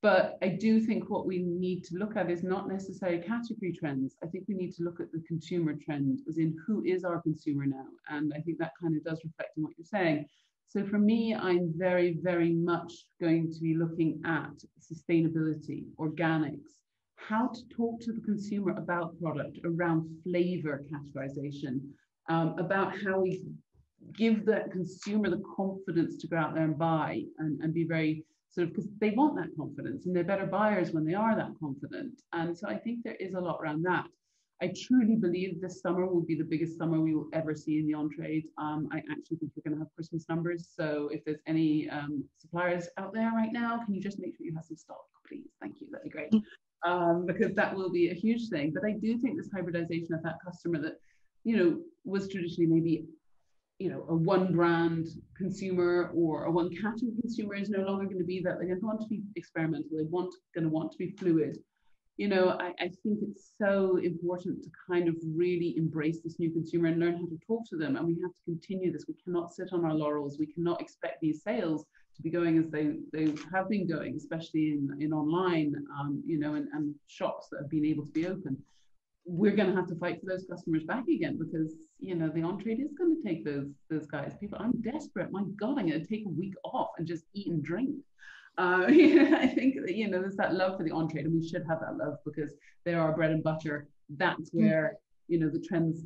But I do think what we need to look at is not necessarily category trends. I think we need to look at the consumer trend, as in who is our consumer now, and I think that kind of does reflect on what you're saying. So for me, I'm very, very much going to be looking at sustainability, organics, how to talk to the consumer about product, around flavor categorization, about how we give the consumer the confidence to go out there and buy, and be very sort of, because they want that confidence, and they're better buyers when they are that confident. And so I think there is a lot around that. I truly believe this summer will be the biggest summer we will ever see in the on-trade. I actually think we're going to have Christmas numbers. So if there's any suppliers out there right now, can you just make sure you have some stock, please? Thank you, that'd be great. Because that will be a huge thing. But I do think this hybridization of that customer that, you know, was traditionally maybe, you know, a one brand consumer or a one category consumer is no longer going to be that. They're going to want to be experimental. They're going to want to be fluid. You know, I think it's so important to kind of really embrace this new consumer and learn how to talk to them. And we have to continue this. We cannot sit on our laurels. We cannot expect these sales to be going as they have been going, especially in online, you know, and shops that have been able to be open. We're going to have to fight for those customers back again because, you know, the on-trade is going to take those guys. People, I'm desperate. My God, I'm going to take a week off and just eat and drink. I think that, you know, there's that love for the on-trade, and we should have that love because they're our bread and butter. That's where, you know, the trends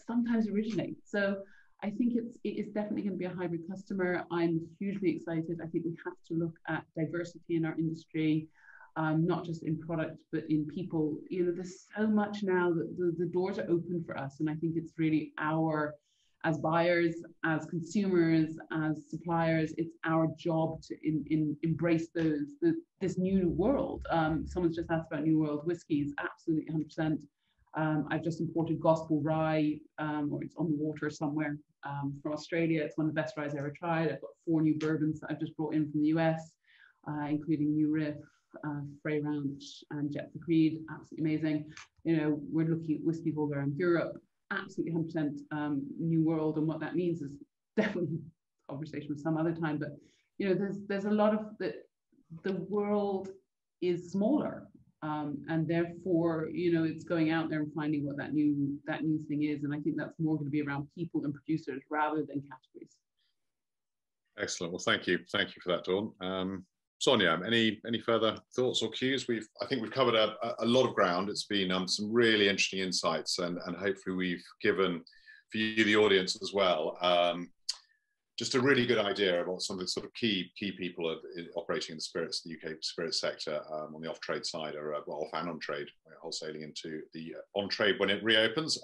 sometimes originate. So I think it is definitely going to be a hybrid customer. I'm hugely excited. I think we have to look at diversity in our industry, not just in product, but in people. You know, there's so much now that the doors are open for us. And I think it's really as buyers, as consumers, as suppliers, it's our job to embrace this new world. Someone's just asked about New World Whiskies, absolutely 100%. I've just imported Gospel Rye, or it's on the water somewhere, from Australia. It's one of the best ryes I ever tried. I've got 4 new bourbons that I've just brought in from the US, including New Riff, Frey Ranch, and Jet for Creed. Absolutely amazing. You know, we're looking at whiskies all around Europe. Absolutely 100% New World, and what that means is definitely a conversation with some other time. But you know, there's a lot of the world is smaller, and therefore, you know, it's going out there and finding what that new thing is. And I think that's more going to be around people and producers rather than categories. Excellent. Well, thank you for that, Dawn. Sonya, any further thoughts or cues? I think we've covered a lot of ground. It's been some really interesting insights, and hopefully we've given for you, the audience, as well, just a really good idea of what some of the sort of key people operating in the UK spirits sector on the off-trade side, or off and on-trade, wholesaling into the on-trade when it reopens,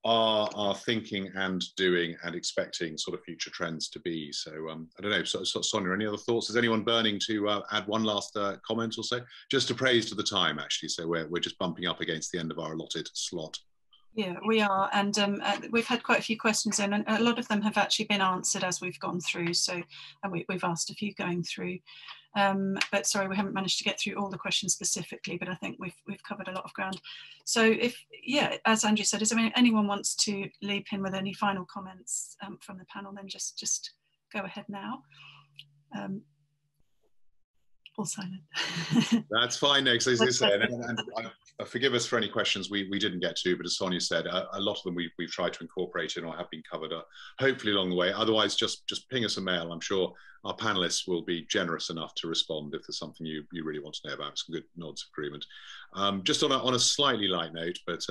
are thinking and doing and expecting sort of future trends to be. So I don't know, so Sonya, any other thoughts? Is anyone burning to add one last comment or so? Just to praise to the time, actually. So we're just bumping up against the end of our allotted slot. Yeah, we are, and we've had quite a few questions in, and a lot of them have actually been answered as we've gone through. So, and we've asked a few going through. But sorry, we haven't managed to get through all the questions specifically, but I think we've covered a lot of ground. So as Andrew said, if anyone wants to leap in with any final comments from the panel, then just go ahead now. All silent. That's fine, Nick. As you said, and forgive us for any questions we didn't get to, but as Sonya said, a lot of them we've tried to incorporate in or have been covered up, hopefully along the way. Otherwise, just ping us a mail. I'm sure our panelists will be generous enough to respond if there's something you really want to know about. Some good nods of agreement. Just on a slightly light note, but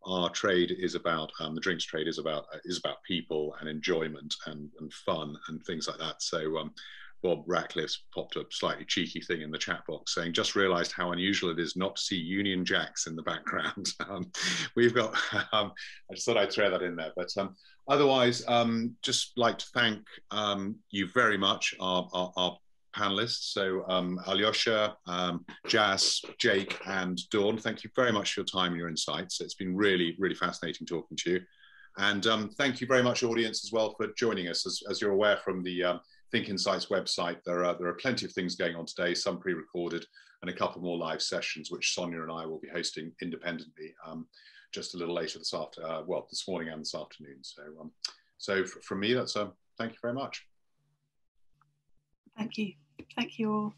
our trade is about, the drinks trade is about people and enjoyment and fun and things like that. So Bob Ratcliffe's popped a slightly cheeky thing in the chat box saying, just realised how unusual it is not to see Union Jacks in the background. We've got, I just thought I'd throw that in there. But otherwise, just like to thank you very much, our panelists. So Ajoscha, Jass, Jake and Dawn, thank you very much for your time and your insights. It's been really, really fascinating talking to you. And thank you very much, audience, as well, for joining us. As you're aware from the Think Insights website, there are plenty of things going on today, some pre-recorded and a couple more live sessions, which Sonya and I will be hosting independently just a little later this morning and this afternoon. So from me, that's thank you very much. Thank you all.